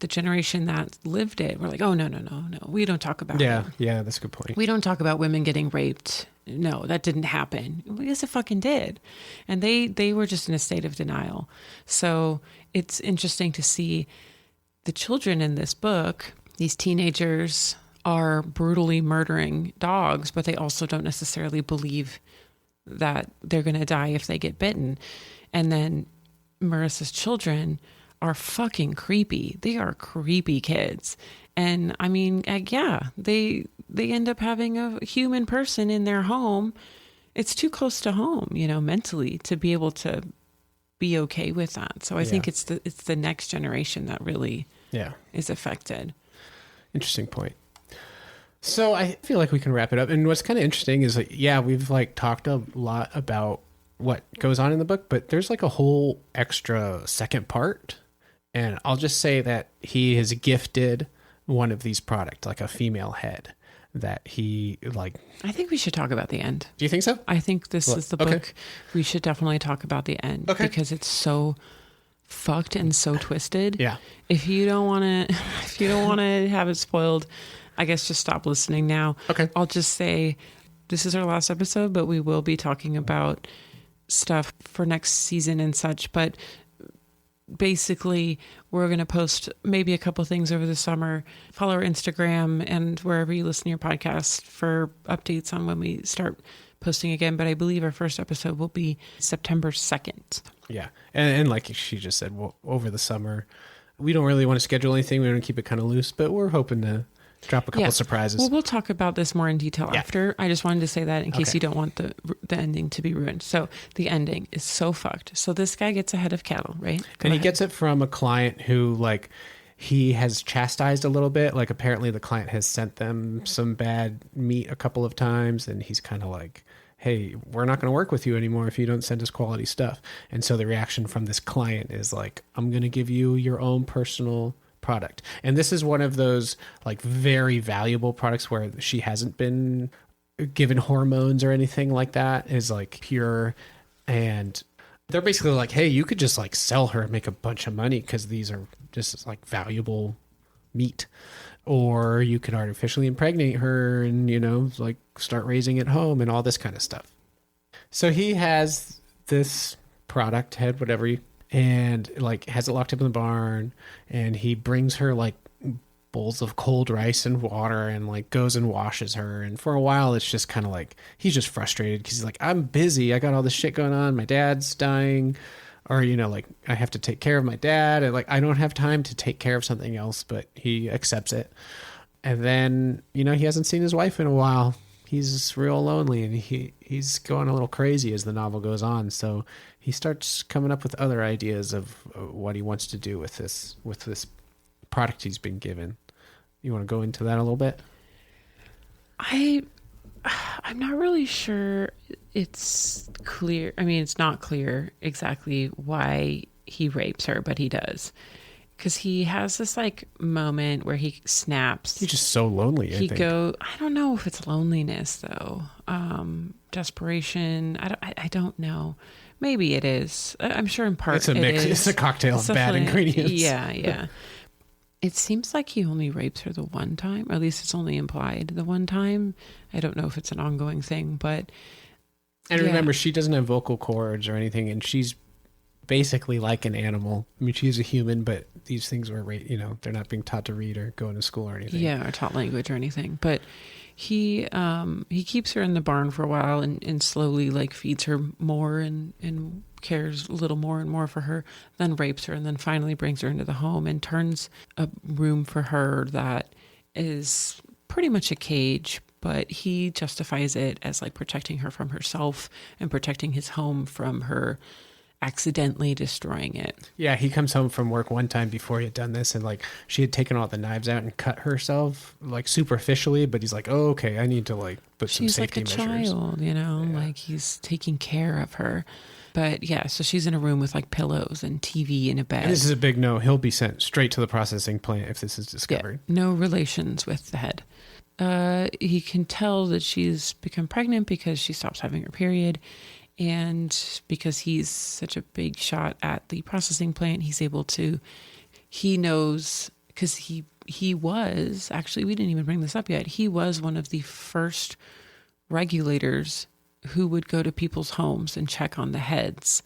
generation that lived it were like, oh, no, we don't talk about it. Yeah, that's a good point. We don't talk about women getting raped. No, that didn't happen. Well, yes, it fucking did. And they were just in a state of denial. So it's interesting to see the children in this book. These teenagers are brutally murdering dogs, but they also don't necessarily believe that they're going to die if they get bitten. And then Marissa's children are fucking creepy. They are creepy kids. And I mean, they end up having a human person in their home. It's too close to home, mentally, to be able to be okay with that. So I think it's the next generation that really is affected. Interesting point. So I feel like we can wrap it up. And what's kind of interesting is like, we've like talked a lot about what goes on in the book, but there's like a whole extra second part. And I'll just say that he has gifted one of these products, like a female head that he like. I think we should talk about the end. Do you think so? I think this is the book. We should definitely talk about the end because it's so fucked and so twisted. Yeah. If you don't want to have it spoiled, I guess just stop listening now. Okay. I'll just say this is our last episode, but we will be talking about stuff for next season and such. But basically, we're going to post maybe a couple things over the summer. Follow our Instagram and wherever you listen to your podcast for updates on when we start posting again. But I believe our first episode will be September 2nd. Yeah. And like she just said, over the summer, we don't really want to schedule anything. We want to keep it kind of loose, but we're hoping to drop a couple surprises. Well, we'll talk about this more in detail after. I just wanted to say that in case you don't want the ending to be ruined. So the ending is so fucked. So this guy gets a head of cattle, right? And he gets it from a client who like he has chastised a little bit. Like apparently the client has sent them some bad meat a couple of times. And he's kind of like, hey, we're not going to work with you anymore if you don't send us quality stuff. And so the reaction from this client is like, I'm going to give you your own personal product. And this is one of those like very valuable products where she hasn't been given hormones or anything like that, is like pure. And they're basically like, hey, you could just like sell her and make a bunch of money because these are just like valuable meat. Or you could artificially impregnate her and, you know, like start raising at home and all this kind of stuff. So he has this product head, whatever, and like has it locked up in the barn, and he brings her like bowls of cold rice and water and like goes and washes her. And for a while, it's just kind of like, he's just frustrated because he's like, I'm busy. I got all this shit going on. My dad's dying. Or, you know, like I have to take care of my dad, and like I don't have time to take care of something else, but he accepts it. And then, you know, he hasn't seen his wife in a while. He's real lonely, and he's going a little crazy as the novel goes on. So he starts coming up with other ideas of what he wants to do with this product he's been given. You want to go into that a little bit? I'm not really sure it's clear. I mean, it's not clear exactly why he rapes her, but he does. Because he has this like moment where he snaps. He's just so lonely. I think. I don't know if it's loneliness though. Desperation. I don't know. Maybe it is. I'm sure in part it's a mix. It's a cocktail of bad ingredients. Yeah. It seems like he only rapes her the one time, or at least it's only implied the one time. I don't know if it's an ongoing thing, but. And remember, she doesn't have vocal cords or anything, and she's basically like an animal. I mean, she's a human, but these things were, you know, they're not being taught to read or go into school or anything. Yeah, or taught language or anything. But he keeps her in the barn for a while and slowly like feeds her more and cares a little more and more for her, then rapes her, and then finally brings her into the home and turns a room for her that is pretty much a cage, but he justifies it as like protecting her from herself and protecting his home from her accidentally destroying it. Yeah, he comes home from work one time before he had done this, and like she had taken all the knives out and cut herself like superficially, but he's like, oh, okay, I need to like put some safety measures. She's like a child, you know, like he's taking care of her. But yeah, so she's in a room with like pillows and TV and a bed. And this is a big no. He'll be sent straight to the processing plant if this is discovered. Yeah, no relations with the head. He can tell that she's become pregnant because she stops having her period. And because he's such a big shot at the processing plant, he knows, because he was, actually, we didn't even bring this up yet. He was one of the first regulators who would go to people's homes and check on the heads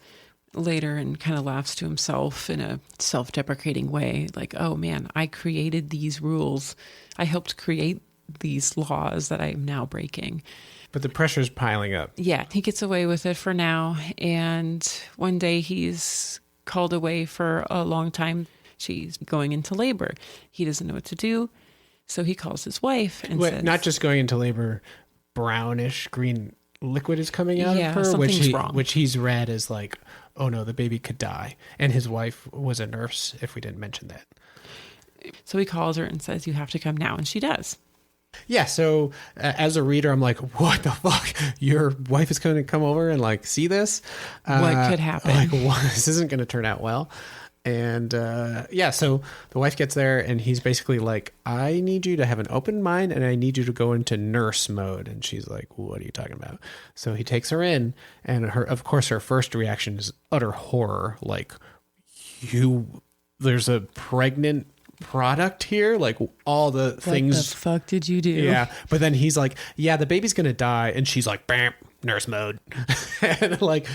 later, and kind of laughs to himself in a self-deprecating way. Like, oh man, I created these rules. I helped create these laws that I'm now breaking. But the pressure's piling up. Yeah, he gets away with it for now. And one day he's called away for a long time. She's going into labor. He doesn't know what to do. So he calls his wife and says... Not just going into labor, brownish, green, liquid is coming out of her, which he's read as like, oh no, the baby could die. And his wife was a nurse, if we didn't mention that. So he calls her and says, you have to come now. And she does. Yeah. So as a reader, I'm like, what the fuck? Your wife is going to come over and like see this? What could happen? Like, this isn't going to turn out well. And so the wife gets there and he's basically like, I need you to have an open mind and I need you to go into nurse mode. And she's like, what are you talking about? So he takes her in, and of course her first reaction is utter horror. Like, there's a pregnant product here, like all the things. What the fuck did you do? Yeah. But then he's like, yeah, the baby's going to die. And she's like, bam, nurse mode. And like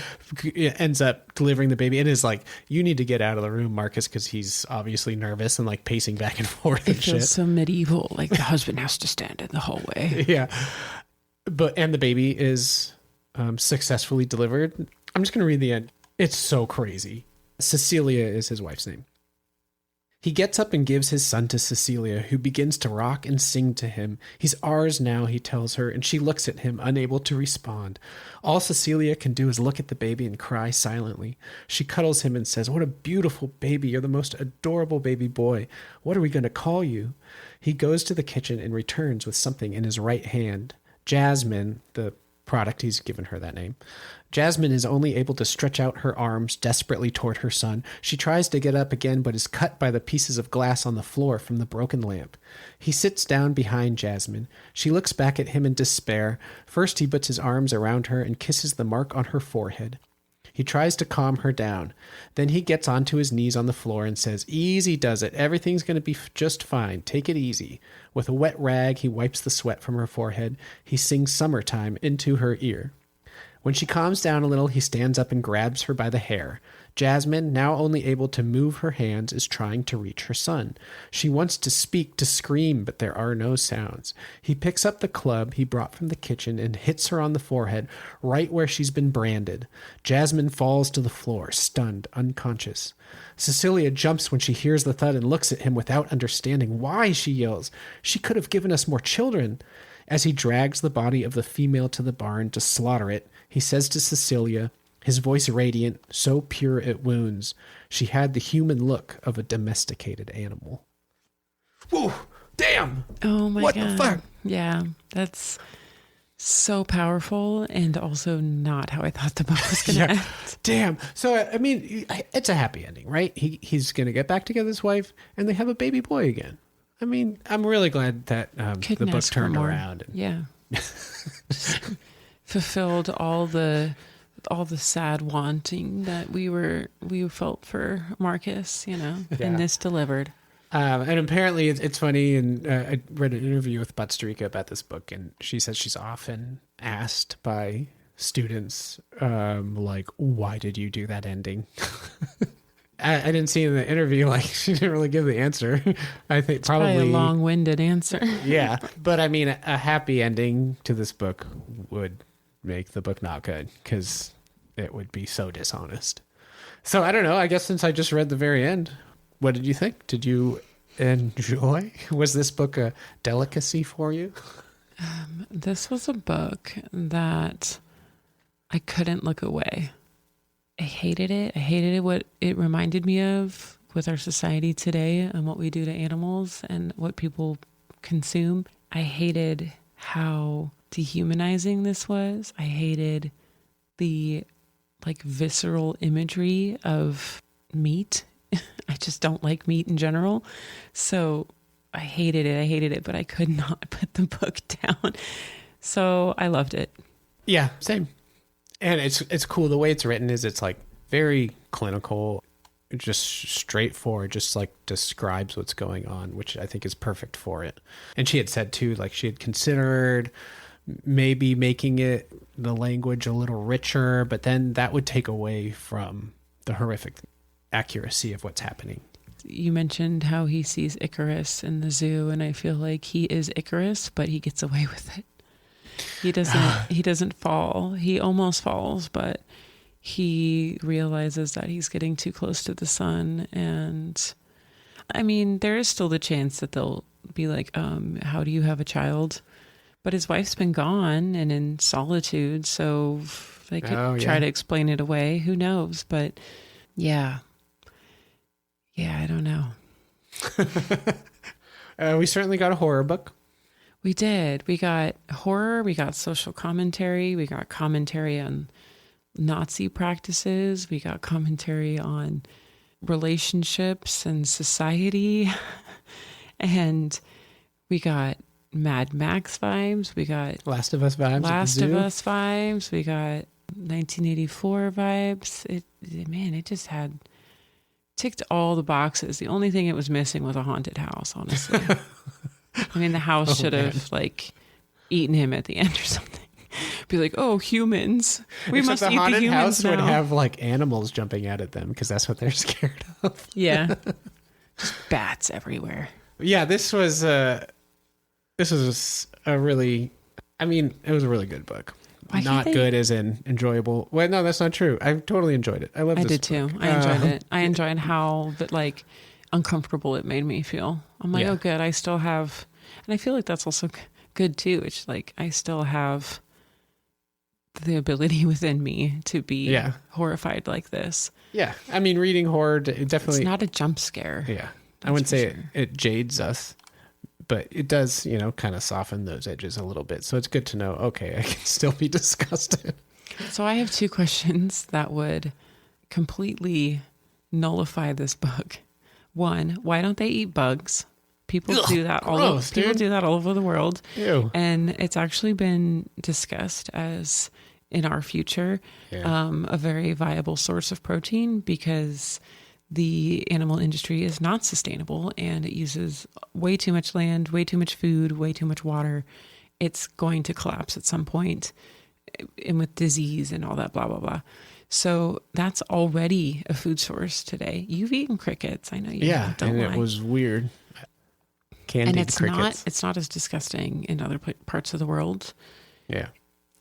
ends up delivering the baby and is like, you need to get out of the room, Marcus, because he's obviously nervous and like pacing back and forth. It feels so medieval. Like the husband has to stand in the hallway. Yeah. And the baby is successfully delivered. I'm just going to read the end. It's so crazy. Cecilia is his wife's name. He gets up and gives his son to Cecilia, who begins to rock and sing to him. He's ours now, he tells her, and she looks at him, unable to respond. All Cecilia can do is look at the baby and cry silently. She cuddles him and says, what a beautiful baby. You're the most adorable baby boy. What are we going to call you? He goes to the kitchen and returns with something in his right hand. Jasmine, the product, he's given her that name. Jasmine is only able to stretch out her arms desperately toward her son. She tries to get up again, but is cut by the pieces of glass on the floor from the broken lamp. He sits down behind Jasmine. She looks back at him in despair. First, he puts his arms around her and kisses the mark on her forehead. He tries to calm her down. Then he gets onto his knees on the floor and says, easy does it. Everything's going to be just fine. Take it easy. With a wet rag, he wipes the sweat from her forehead. He sings Summertime into her ear. When she calms down a little, he stands up and grabs her by the hair. Jasmine, now only able to move her hands, is trying to reach her son. She wants to speak, to scream, but there are no sounds. He picks up the club he brought from the kitchen and hits her on the forehead, right where she's been branded. Jasmine falls to the floor, stunned, unconscious. Cecilia jumps when she hears the thud and looks at him without understanding why, she yells. She could have given us more children. As he drags the body of the female to the barn to slaughter it, he says to Cecilia, his voice radiant, so pure it wounds, she had the human look of a domesticated animal. Whoa, damn! Oh my God. What the fuck? Yeah, that's so powerful and also not how I thought the book was going to end. Damn. So, I mean, it's a happy ending, right? He's going to get back together with his wife and they have a baby boy again. I mean, I'm really glad that the book turned around. Yeah. Fulfilled all the sad wanting that we felt for Marcus, and this delivered. And apparently it's funny, and I read an interview with Bazterrica about this book, and she says she's often asked by students, like, why did you do that ending? I didn't see in the interview, like, she didn't really give the answer. I think probably a long-winded answer. Yeah. But I mean, a happy ending to this book would make the book not good because it would be so dishonest. So I don't know. I guess since I just read the very end, what did you think? Did you enjoy? Was this book a delicacy for you? This was a book that I couldn't look away. I hated it. I hated it, what it reminded me of with our society today and what we do to animals and what people consume. I hated how dehumanizing this was. I hated the visceral imagery of meat. I just don't like meat in general. So I hated it, but I could not put the book down. So I loved it. Yeah, same. And it's cool. The way it's written is it's like very clinical, just straightforward, just like describes what's going on, which I think is perfect for it. And she had said too, like she had considered maybe making it the language a little richer, but then that would take away from the horrific accuracy of what's happening. You mentioned how he sees Icarus in the zoo, and I feel like he is Icarus, but he gets away with it. He doesn't fall. He almost falls, but he realizes that he's getting too close to the sun. And I mean, there is still the chance that they'll be like, how do you have a child? But his wife's been gone and in solitude, so they could Oh, try yeah. to explain it away. Who knows? But yeah. Yeah, I don't know. We certainly got a horror book. We did. We got horror, we got social commentary, we got commentary on Nazi practices, we got commentary on relationships and society, and we got Mad Max vibes, we got Last of Us vibes. at the Last of zoo. Us vibes, we got 1984 vibes. It just had ticked all the boxes. The only thing it was missing was a haunted house, honestly. I mean, the house should have like eaten him at the end or something. Be like, oh, humans. We Except must the eat the haunted humans house now. would have like animals jumping out at them because that's what they're scared of. Yeah. Just bats everywhere. Yeah, this was a really, I mean, it was a really good book. Why can't Not they- good as in enjoyable. Well, no, that's not true. I totally enjoyed it. I love I this did too. book. I enjoyed it. I enjoyed how like uncomfortable it made me feel. I'm like, Yeah. oh, good. I still have, and I feel like that's also good too. It's like I still have the ability within me to be Yeah. horrified like this. Yeah, I mean, reading horror it definitely. It's not a jump scare. Yeah, I That's wouldn't for say sure. it jades us, but it does, kind of soften those edges a little bit. So it's good to know, okay, I can still be disgusted. So I have two questions that would completely nullify this book. One, why don't they eat bugs? People Ugh, do that gross, people dude. do that all over the world. Ew. And it's actually been discussed as in our future Yeah. a very viable source of protein because the animal industry is not sustainable and it uses way too much land, way too much food, way too much water. It's going to collapse at some point, and with disease and all that, blah, blah, blah. So that's already a food source today. You've eaten crickets. I know you Yeah, have, don't and lie. it was weird. Candied And crickets. it's not as disgusting in other parts of the world. Yeah.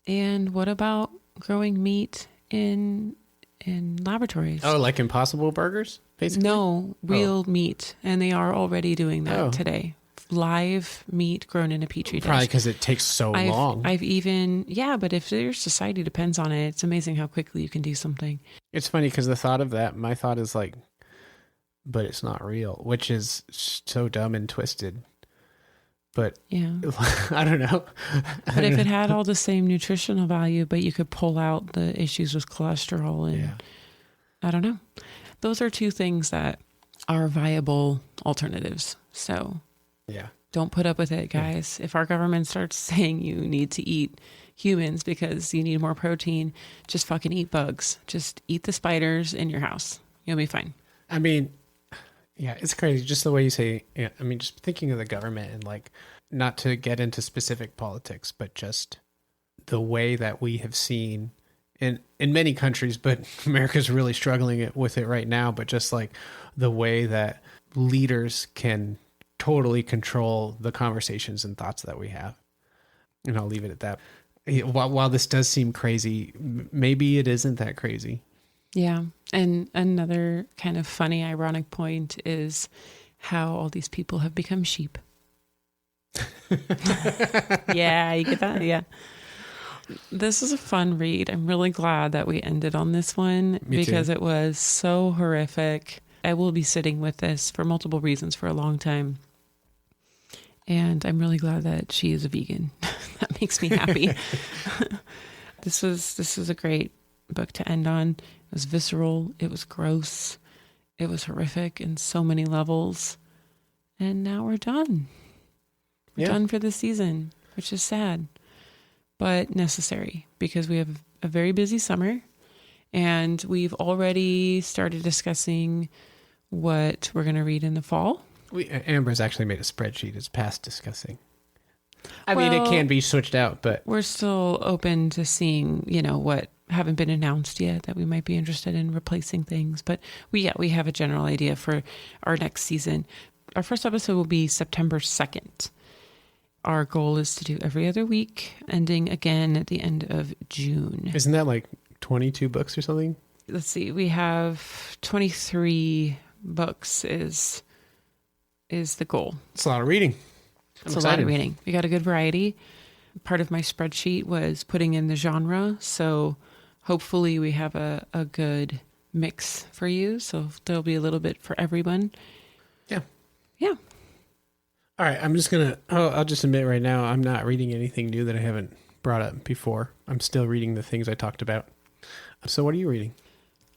And what about growing meat in laboratories? Oh, like Impossible Burgers, basically? No, real meat. And they are already doing that Oh. today. Live meat grown in a petri dish. Probably because it takes so long. I've even, but if your society depends on it, it's amazing how quickly you can do something. It's funny because the thought of that, my thought is like, but it's not real, which is so dumb and twisted. But Yeah. I don't know. But if it had all the same nutritional value, but you could pull out the issues with cholesterol and Yeah. I don't know. Those are two things that are viable alternatives. So Yeah. don't put up with it, guys. If our government starts saying you need to eat humans because you need more protein, just fucking eat bugs. Just eat the spiders in your house. You'll be fine. I mean, yeah, it's crazy. Just the way you say, yeah, I mean, just thinking of the government and like, not to get into specific politics, but just the way that we have seen in many countries, but America's really struggling with it right now. But just like the way that leaders can totally control the conversations and thoughts that we have. And I'll leave it at that. While this does seem crazy, maybe it isn't that crazy. Yeah. And another kind of funny, ironic point is how all these people have become sheep. Yeah, you get that? Yeah. This is a fun read. I'm really glad that we ended on this one Me too. because it was so horrific. I will be sitting with this for multiple reasons for a long time. And I'm really glad that she is a vegan. That makes me happy. This was a great book to end on. It was visceral. It was gross. It was horrific in so many levels. And now we're done. We're done for this season, which is sad, but necessary because we have a very busy summer and we've already started discussing what we're going to read in the fall. Amber's actually made a spreadsheet. It's past discussing. I mean, it Well, can be switched out, but We're still open to seeing, what haven't been announced yet that we might be interested in replacing things. But we have a general idea for our next season. Our first episode will be September 2nd. Our goal is to do every other week, ending again at the end of June. isn't that like 22 books or something? Let's see, we have 23 books is the goal. It's a lot of reading. It's a lot of reading. We got a good variety. part of my spreadsheet was putting in the genre. So hopefully we have a good mix for you. So there'll be a little bit for everyone. Yeah. Yeah. All right. I'm just going to, I'll just admit right now, I'm not reading anything new that I haven't brought up before. I'm still reading the things I talked about. So what are you reading?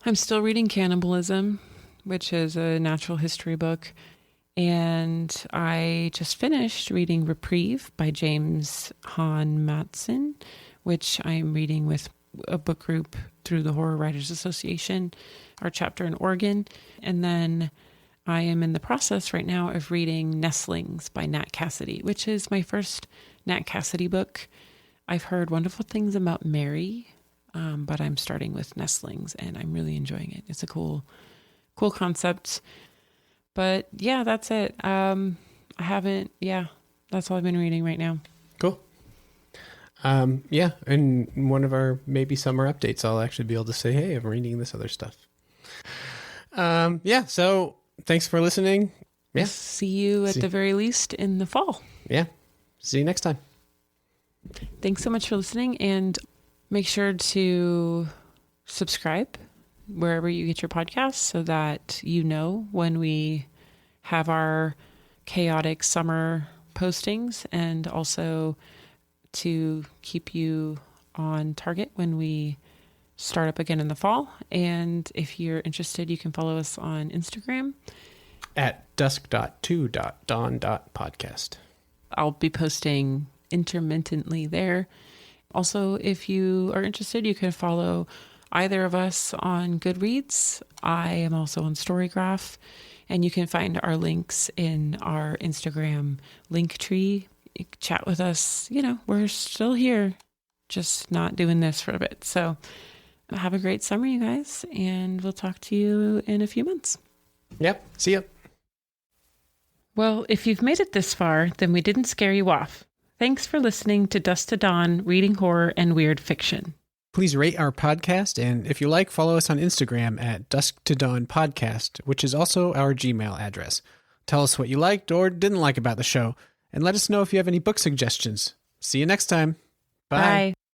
I'm still reading Cannibalism, which is a natural history book. And I just finished reading Reprieve by James Hahn Matson, which I'm reading with a book group through the Horror Writers Association, our chapter in Oregon. And then I am in the process right now of reading Nestlings by Nat Cassidy, which is my first Nat Cassidy book. I've heard wonderful things about Mary, but I'm starting with Nestlings and I'm really enjoying it. It's a cool concept. But yeah, that's it. That's all I've been reading right now. Cool. Yeah, and one of our maybe summer updates, I'll actually be able to say, hey, I'm reading this other stuff. Yeah, so thanks for listening. Yeah. See you at the very least in the fall. Yeah. See you next time. Thanks so much for listening, and make sure to subscribe wherever you get your podcasts so that you know when we have our chaotic summer postings, and also to keep you on target when we start up again in the fall. And if you're interested, you can follow us on Instagram at dusk.to.dawn.podcast. I'll be posting intermittently there. Also, if you are interested, you can follow either of us on Goodreads. I am also on Storygraph, and you can find our links in our Instagram link tree. Chat with us. We're still here, just not doing this for a bit. So have a great summer, you guys, and we'll talk to you in a few months. Yep. See ya. Well, if you've made it this far, then we didn't scare you off. Thanks for listening to Dusk to Dawn, reading horror and weird fiction. Please rate our podcast, and if you like, follow us on Instagram at Dusk to Dawn Podcast, which is also our Gmail address. Tell us what you liked or didn't like about the show, and let us know if you have any book suggestions. See you next time. Bye. Bye.